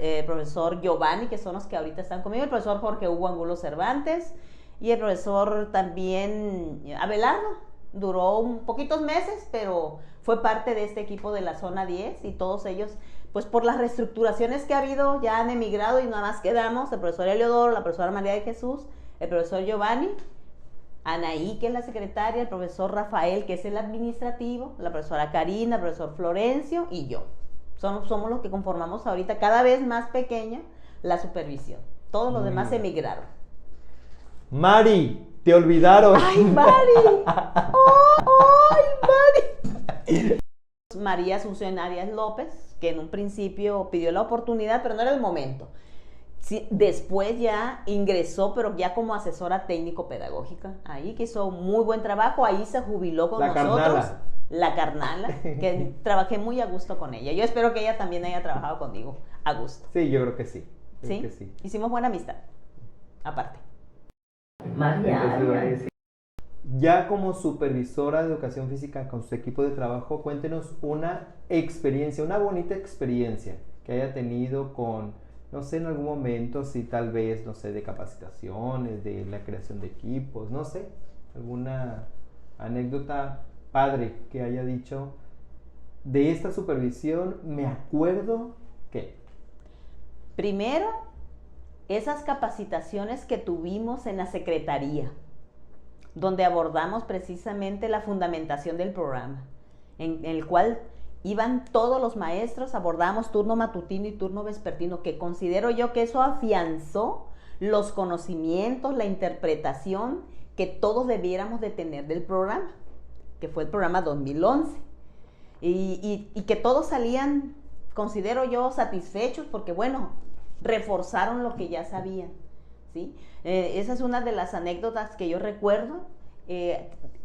Speaker 3: el profesor Giovanni, que son los que ahorita están conmigo, el profesor Jorge Hugo Angulo Cervantes y el profesor también Abelardo. Duró un poquitos meses, pero fue parte de este equipo de la zona 10 y todos ellos, pues por las reestructuraciones que ha habido, ya han emigrado y nada más quedamos el profesor Eliodoro, la profesora María de Jesús, el profesor Giovanni, Anaí, que es la secretaria, el profesor Rafael, que es el administrativo, la profesora Karina, el profesor Florencio y yo. Somos los que conformamos ahorita, cada vez más pequeña, la supervisión. Todos los demás emigraron.
Speaker 1: Mari, te olvidaron.
Speaker 3: ¡Ay, Mari! ¡Oh, ay, Mari! María Asunción Arias López, que en un principio pidió la oportunidad, pero no era el momento. Sí, después ya ingresó, pero ya como asesora técnico-pedagógica, ahí que hizo muy buen trabajo, ahí se jubiló con nosotros.
Speaker 1: Carnala.
Speaker 3: La carnala, que trabajé muy a gusto con ella. Yo espero que ella también haya trabajado contigo a gusto.
Speaker 1: Sí, yo creo que sí.
Speaker 3: ¿Sí?
Speaker 1: Que sí.
Speaker 3: Hicimos buena amistad, aparte.
Speaker 2: María.
Speaker 1: Ya como supervisora de educación física con su equipo de trabajo, cuéntenos una experiencia, una bonita experiencia que haya tenido con, no sé, en algún momento, si tal vez, no sé, de capacitaciones, de la creación de equipos, no sé, alguna anécdota padre que haya dicho de esta supervisión, me acuerdo que...
Speaker 3: Primero, esas capacitaciones que tuvimos en la secretaría, donde abordamos precisamente la fundamentación del programa, en el cual iban todos los maestros, abordamos turno matutino y turno vespertino, que considero yo que eso afianzó los conocimientos, la interpretación que todos debiéramos de tener del programa, que fue el programa 2011, y que todos salían, considero yo, satisfechos, porque bueno, reforzaron lo que ya sabían, ¿sí? Esa es una de las anécdotas que yo recuerdo,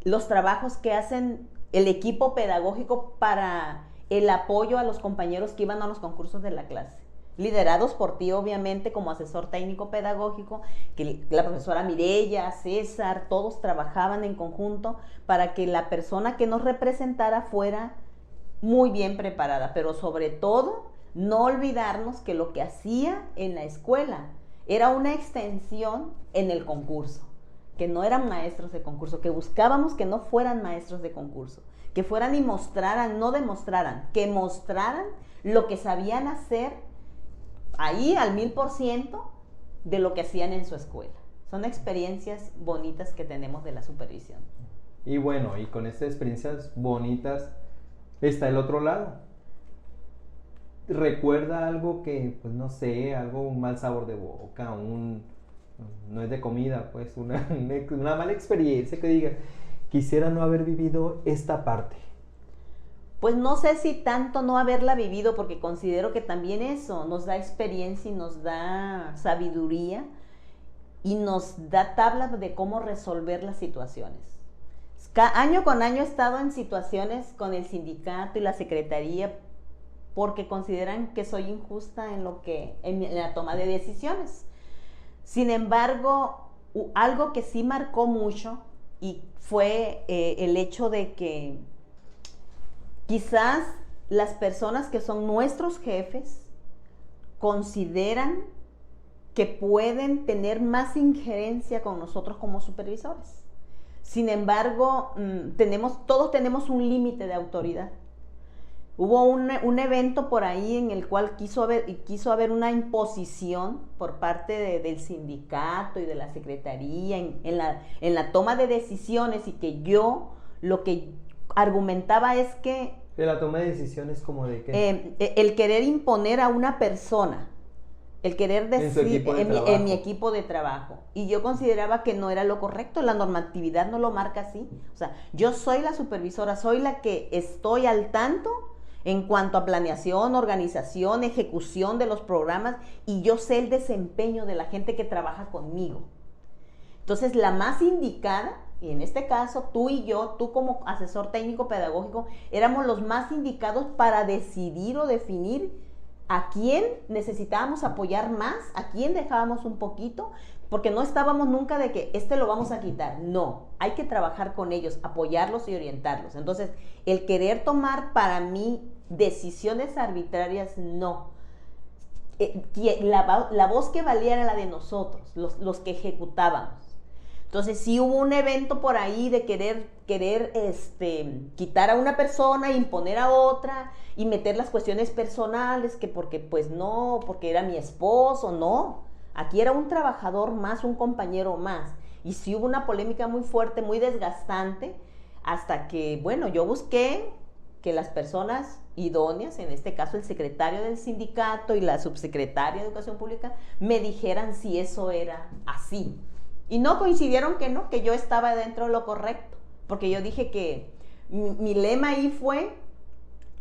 Speaker 3: los trabajos que hacen el equipo pedagógico para el apoyo a los compañeros que iban a los concursos de la clase, liderados por ti obviamente como asesor técnico pedagógico, que la profesora Mireya, César, todos trabajaban en conjunto para que la persona que nos representara fuera muy bien preparada, pero sobre todo no olvidarnos que lo que hacía en la escuela era una extensión en el concurso, que no eran maestros de concurso, que buscábamos que no fueran maestros de concurso, que fueran y mostraran, no demostraran, que mostraran lo que sabían hacer ahí al 1000% de lo que hacían en su escuela. Son experiencias bonitas que tenemos de la supervisión.
Speaker 1: Y bueno, y con estas experiencias bonitas está el otro lado. ¿Recuerda algo que, pues no sé, un mal sabor de boca, no es de comida, pues una mala experiencia que diga, quisiera no haber vivido esta parte?
Speaker 3: Pues no sé si tanto no haberla vivido, porque considero que también eso nos da experiencia y nos da sabiduría y nos da tablas de cómo resolver las situaciones. Año con año he estado en situaciones con el sindicato y la secretaría porque consideran que soy injusta en la toma de decisiones. Sin embargo, algo que sí marcó mucho y fue el hecho de que quizás las personas que son nuestros jefes consideran que pueden tener más injerencia con nosotros como supervisores. Sin embargo, todos tenemos un límite de autoridad. Hubo un evento por ahí en el cual quiso haber una imposición por parte del sindicato y de la secretaría en la toma de decisiones, y que yo lo que argumentaba es que
Speaker 1: ¿De la toma de decisiones como de qué?
Speaker 3: El querer imponer a una persona, el querer decir en mi equipo de trabajo, y yo consideraba que no era lo correcto, la normatividad no lo marca así. O sea, yo soy la supervisora, soy la que estoy al tanto en cuanto a planeación, organización, ejecución de los programas, y yo sé el desempeño de la gente que trabaja conmigo. Entonces, la más indicada, y en este caso tú y yo, tú como asesor técnico pedagógico, éramos los más indicados para decidir o definir a quién necesitábamos apoyar más, a quién dejábamos un poquito, porque no estábamos nunca de que lo vamos a quitar. No, hay que trabajar con ellos, apoyarlos y orientarlos. Entonces, el querer tomar para mí decisiones arbitrarias, no. La voz que valía era la de nosotros, los que ejecutábamos. Entonces, si hubo un evento por ahí de querer quitar a una persona, imponer a otra y meter las cuestiones personales, que porque era mi esposo, no. Aquí era un trabajador más, un compañero más. Y sí hubo una polémica muy fuerte, muy desgastante, hasta que, bueno, yo busqué que las personas idóneas, en este caso el secretario del sindicato y la subsecretaria de Educación Pública, me dijeran si eso era así. Y no coincidieron que no, que yo estaba dentro de lo correcto, porque yo dije que mi lema ahí fue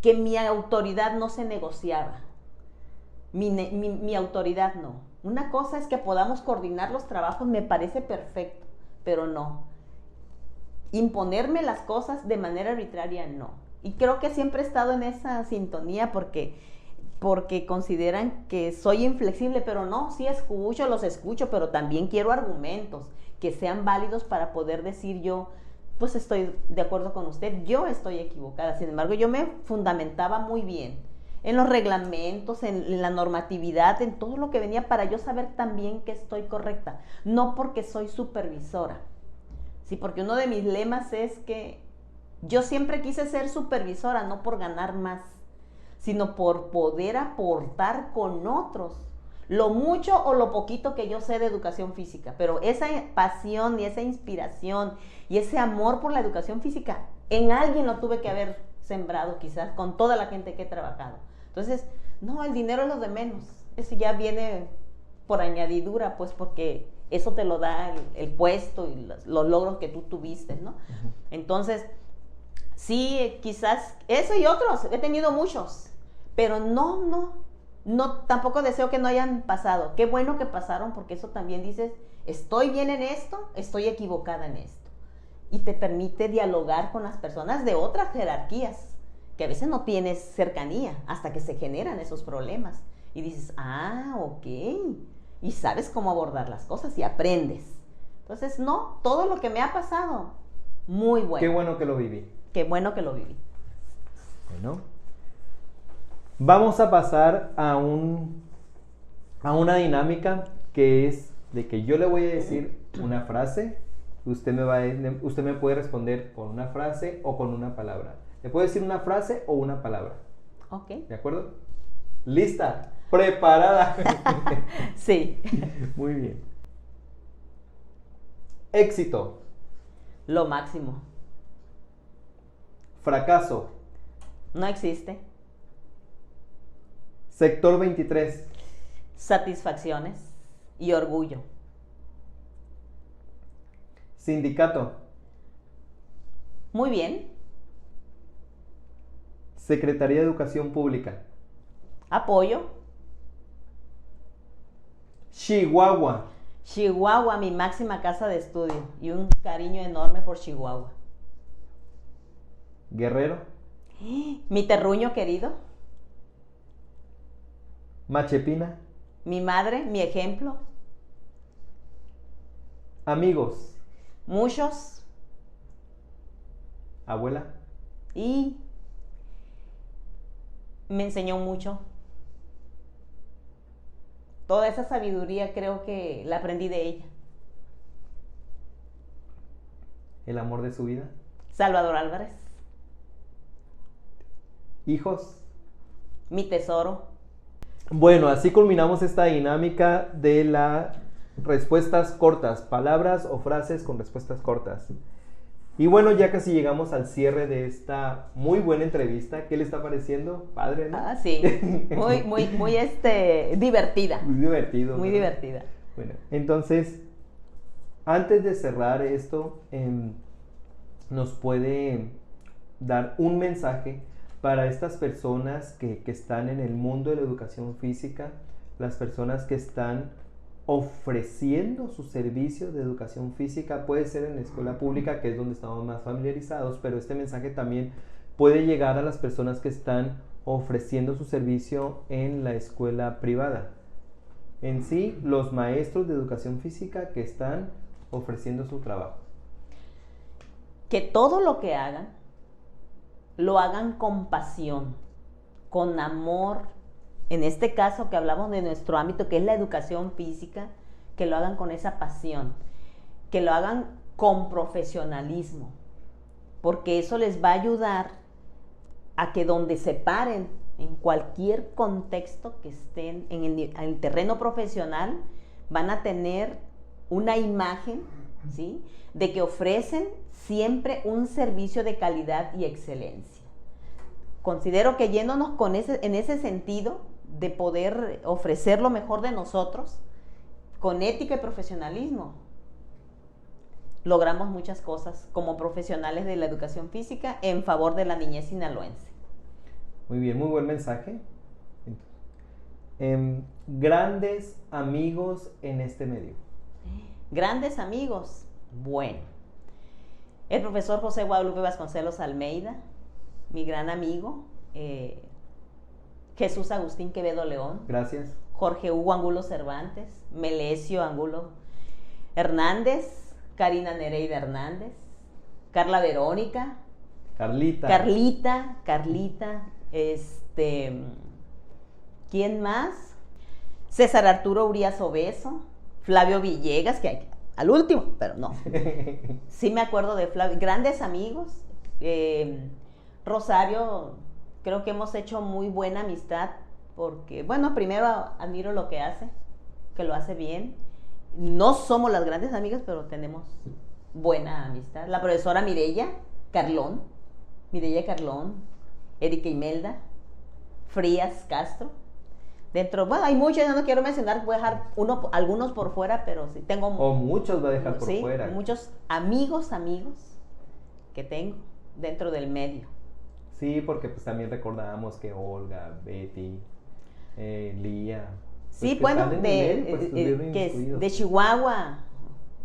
Speaker 3: que mi autoridad no se negociaba. Mi autoridad no. Una cosa es que podamos coordinar los trabajos, me parece perfecto, pero no. Imponerme las cosas de manera arbitraria, no. Y creo que siempre he estado en esa sintonía porque consideran que soy inflexible, pero no, sí los escucho, pero también quiero argumentos que sean válidos para poder decir yo, pues estoy de acuerdo con usted, yo estoy equivocada. Sin embargo, yo me fundamentaba muy bien en los reglamentos, en la normatividad, en todo lo que venía para yo saber también que estoy correcta, no porque soy supervisora, sí, porque uno de mis lemas es que yo siempre quise ser supervisora, no por ganar más, sino por poder aportar con otros lo mucho o lo poquito que yo sé de educación física, pero esa pasión y esa inspiración y ese amor por la educación física, en alguien lo tuve que haber sembrado quizás con toda la gente que he trabajado. Entonces, no, el dinero es lo de menos, eso ya viene por añadidura, pues porque eso te lo da el puesto y los logros que tú tuviste, ¿no? Uh-huh. Entonces, sí, quizás eso y otros, he tenido muchos, pero no, tampoco deseo que no hayan pasado. Qué bueno que pasaron, porque eso también dices, estoy bien en esto, estoy equivocada en esto. Y te permite dialogar con las personas de otras jerarquías, que a veces no tienes cercanía hasta que se generan esos problemas. Y dices, ok, y sabes cómo abordar las cosas y aprendes. Entonces, no, todo lo que me ha pasado, muy bueno.
Speaker 1: Qué bueno que lo viví.
Speaker 3: Qué bueno que lo viví.
Speaker 1: Bueno, vamos a pasar a una dinámica que es de que yo le voy a decir una frase, usted me puede responder con una frase o con una palabra. Le puedo decir una frase o una palabra.
Speaker 3: Ok.
Speaker 1: ¿De acuerdo? ¿Lista? ¿Preparada?
Speaker 3: Sí.
Speaker 1: Muy bien. Éxito.
Speaker 3: Lo máximo.
Speaker 1: Fracaso.
Speaker 3: No existe.
Speaker 1: Sector 23.
Speaker 3: Satisfacciones y orgullo.
Speaker 1: Sindicato.
Speaker 3: Muy bien.
Speaker 1: Secretaría de Educación Pública.
Speaker 3: Apoyo.
Speaker 1: Chihuahua.
Speaker 3: Chihuahua, mi máxima casa de estudio, y un cariño enorme por Chihuahua.
Speaker 1: Guerrero.
Speaker 3: Mi terruño querido.
Speaker 1: Machepina.
Speaker 3: Mi madre, mi ejemplo.
Speaker 1: Amigos.
Speaker 3: Muchos.
Speaker 1: Abuela.
Speaker 3: Y me enseñó mucho. Toda esa sabiduría creo que la aprendí de ella.
Speaker 1: El amor de su vida.
Speaker 3: Salvador Álvarez.
Speaker 1: Hijos.
Speaker 3: Mi tesoro.
Speaker 1: Bueno, así culminamos esta dinámica de las respuestas cortas, palabras o frases con respuestas cortas. Y bueno, ya casi llegamos al cierre de esta muy buena entrevista. ¿Qué le está pareciendo? Padre, ¿no?
Speaker 3: Sí, muy divertida.
Speaker 1: Muy divertido.
Speaker 3: Muy, ¿no? Divertida.
Speaker 1: Bueno, entonces, antes de cerrar esto, nos puede dar un mensaje para estas personas que están en el mundo de la educación física, las personas que están ofreciendo sus servicios de educación física. Puede ser en la escuela pública, que es donde estamos más familiarizados, pero este mensaje también puede llegar a las personas que están ofreciendo su servicio en la escuela privada. En sí, los maestros de educación física que están ofreciendo su trabajo.
Speaker 3: Que todo lo que hagan, lo hagan con pasión, con amor. En este caso que hablamos de nuestro ámbito, que es la educación física, que lo hagan con esa pasión, que lo hagan con profesionalismo, porque eso les va a ayudar a que donde se paren, en cualquier contexto que estén en el terreno profesional, van a tener una imagen, ¿sí?, de que ofrecen siempre un servicio de calidad y excelencia. Considero que yéndonos en ese sentido de poder ofrecer lo mejor de nosotros, con ética y profesionalismo, logramos muchas cosas como profesionales de la educación física en favor de la niñez sinaloense.
Speaker 1: Muy bien, muy buen mensaje. Grandes amigos en este medio.
Speaker 3: Grandes amigos. Bueno, el profesor José Guadalupe Vasconcelos Almeida, mi gran amigo, Jesús Agustín Quevedo León.
Speaker 1: Gracias.
Speaker 3: Jorge Hugo Angulo Cervantes, Melesio Angulo Hernández, Karina Nereida Hernández, Carla Verónica, Carlita, ¿quién más? César Arturo Urías Obeso, Flavio Villegas, que hay al último, pero no. Sí me acuerdo de Flavio, grandes amigos. Rosario, creo que hemos hecho muy buena amistad, porque, bueno, primero admiro lo que hace, que lo hace bien. No somos las grandes amigas, pero tenemos buena amistad. La profesora Mireya Carlón, Erika Imelda, Frías Castro. Dentro, bueno, hay muchos, yo no quiero mencionar, voy a dejar algunos por fuera, pero sí tengo...
Speaker 1: O muchos va a dejar por fuera.
Speaker 3: Muchos amigos que tengo dentro del medio.
Speaker 1: Sí, porque pues también recordábamos que Olga, Betty, Lía...
Speaker 3: Sí, bueno, de Chihuahua,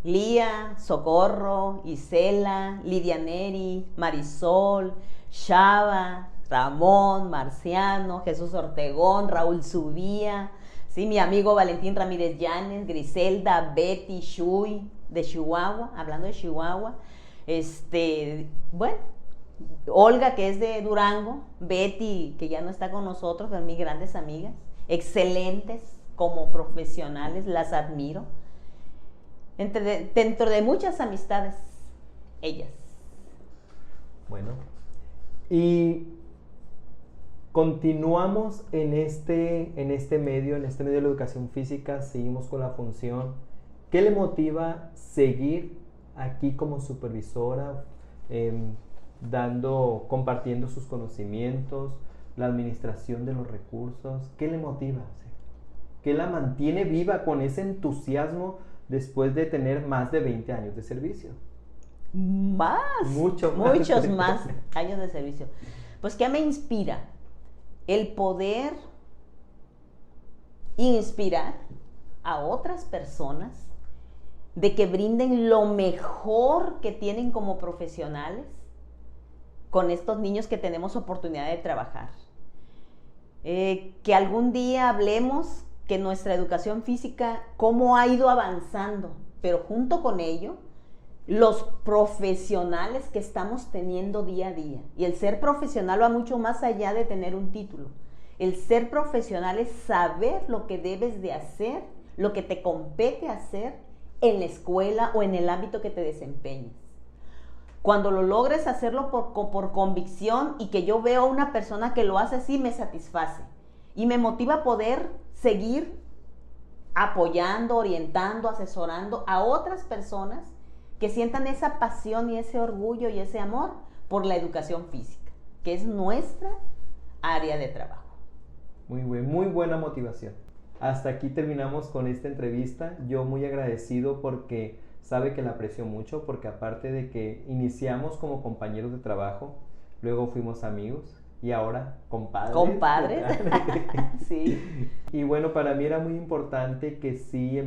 Speaker 3: Lía, Socorro, Isela, Lidia Neri, Marisol, Shaba, Ramón, Marciano, Jesús Ortegón, Raúl Subía, sí, mi amigo Valentín Ramírez Llanes, Griselda, Betty, Shui, de Chihuahua, hablando de Chihuahua, bueno, Olga, que es de Durango, Betty, que ya no está con nosotros, son mis grandes amigas, excelentes como profesionales, las admiro. Dentro de muchas amistades, ellas.
Speaker 1: Bueno, y continuamos en este medio de la educación física, seguimos con la función. ¿Qué le motiva seguir aquí como supervisora, compartiendo sus conocimientos, la administración de los recursos? ¿Qué le motiva? ¿Qué la mantiene viva con ese entusiasmo después de tener más de 20 años de servicio? Muchos
Speaker 3: más años de servicio. Pues, ¿qué me inspira? El poder inspirar a otras personas de que brinden lo mejor que tienen como profesionales con estos niños que tenemos oportunidad de trabajar. Que algún día hablemos que nuestra educación física, cómo ha ido avanzando, pero junto con ello, los profesionales que estamos teniendo día a día. Y el ser profesional va mucho más allá de tener un título. El ser profesional es saber lo que debes de hacer, lo que te compete hacer en la escuela o en el ámbito que te desempeñes. Cuando lo logres hacerlo por convicción y que yo veo a una persona que lo hace así, me satisface. Y me motiva a poder seguir apoyando, orientando, asesorando a otras personas que sientan esa pasión y ese orgullo y ese amor por la educación física, que es nuestra área de trabajo.
Speaker 1: Muy buena motivación. Hasta aquí terminamos con esta entrevista. Yo muy agradecido porque sabe que la aprecio mucho, porque aparte de que iniciamos como compañeros de trabajo, luego fuimos amigos y ahora compadres.
Speaker 3: Sí.
Speaker 1: Y bueno, para mí era muy importante que sí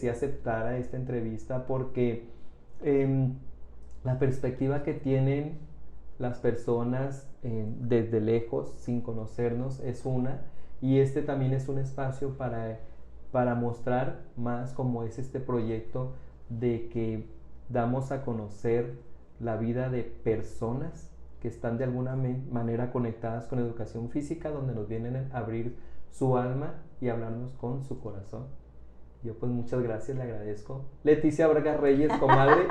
Speaker 1: aceptara esta entrevista, porque la perspectiva que tienen las personas desde lejos, sin conocernos, es una. Y este también es un espacio para mostrar más cómo es este proyecto de que damos a conocer la vida de personas que están de alguna manera conectadas con educación física, donde nos vienen a abrir su alma y hablarnos con su corazón. Yo pues muchas gracias, le agradezco. Leticia Vargas Reyes, comadre,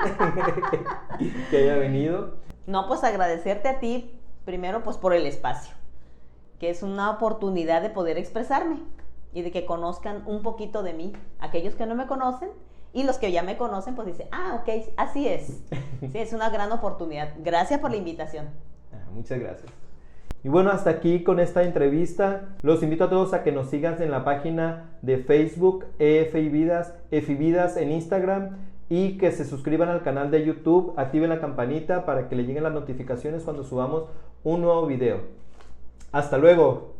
Speaker 1: que haya venido.
Speaker 3: No, pues agradecerte a ti, primero pues por el espacio, que es una oportunidad de poder expresarme y de que conozcan un poquito de mí, aquellos que no me conocen, y los que ya me conocen pues dicen, ok, así es. Sí, es una gran oportunidad. Gracias por la invitación.
Speaker 1: Muchas gracias. Y bueno, hasta aquí con esta entrevista. Los invito a todos a que nos sigan en la página de Facebook EFI Vidas, EFI Vidas en Instagram, y que se suscriban al canal de YouTube, activen la campanita para que le lleguen las notificaciones cuando subamos un nuevo video. Hasta luego.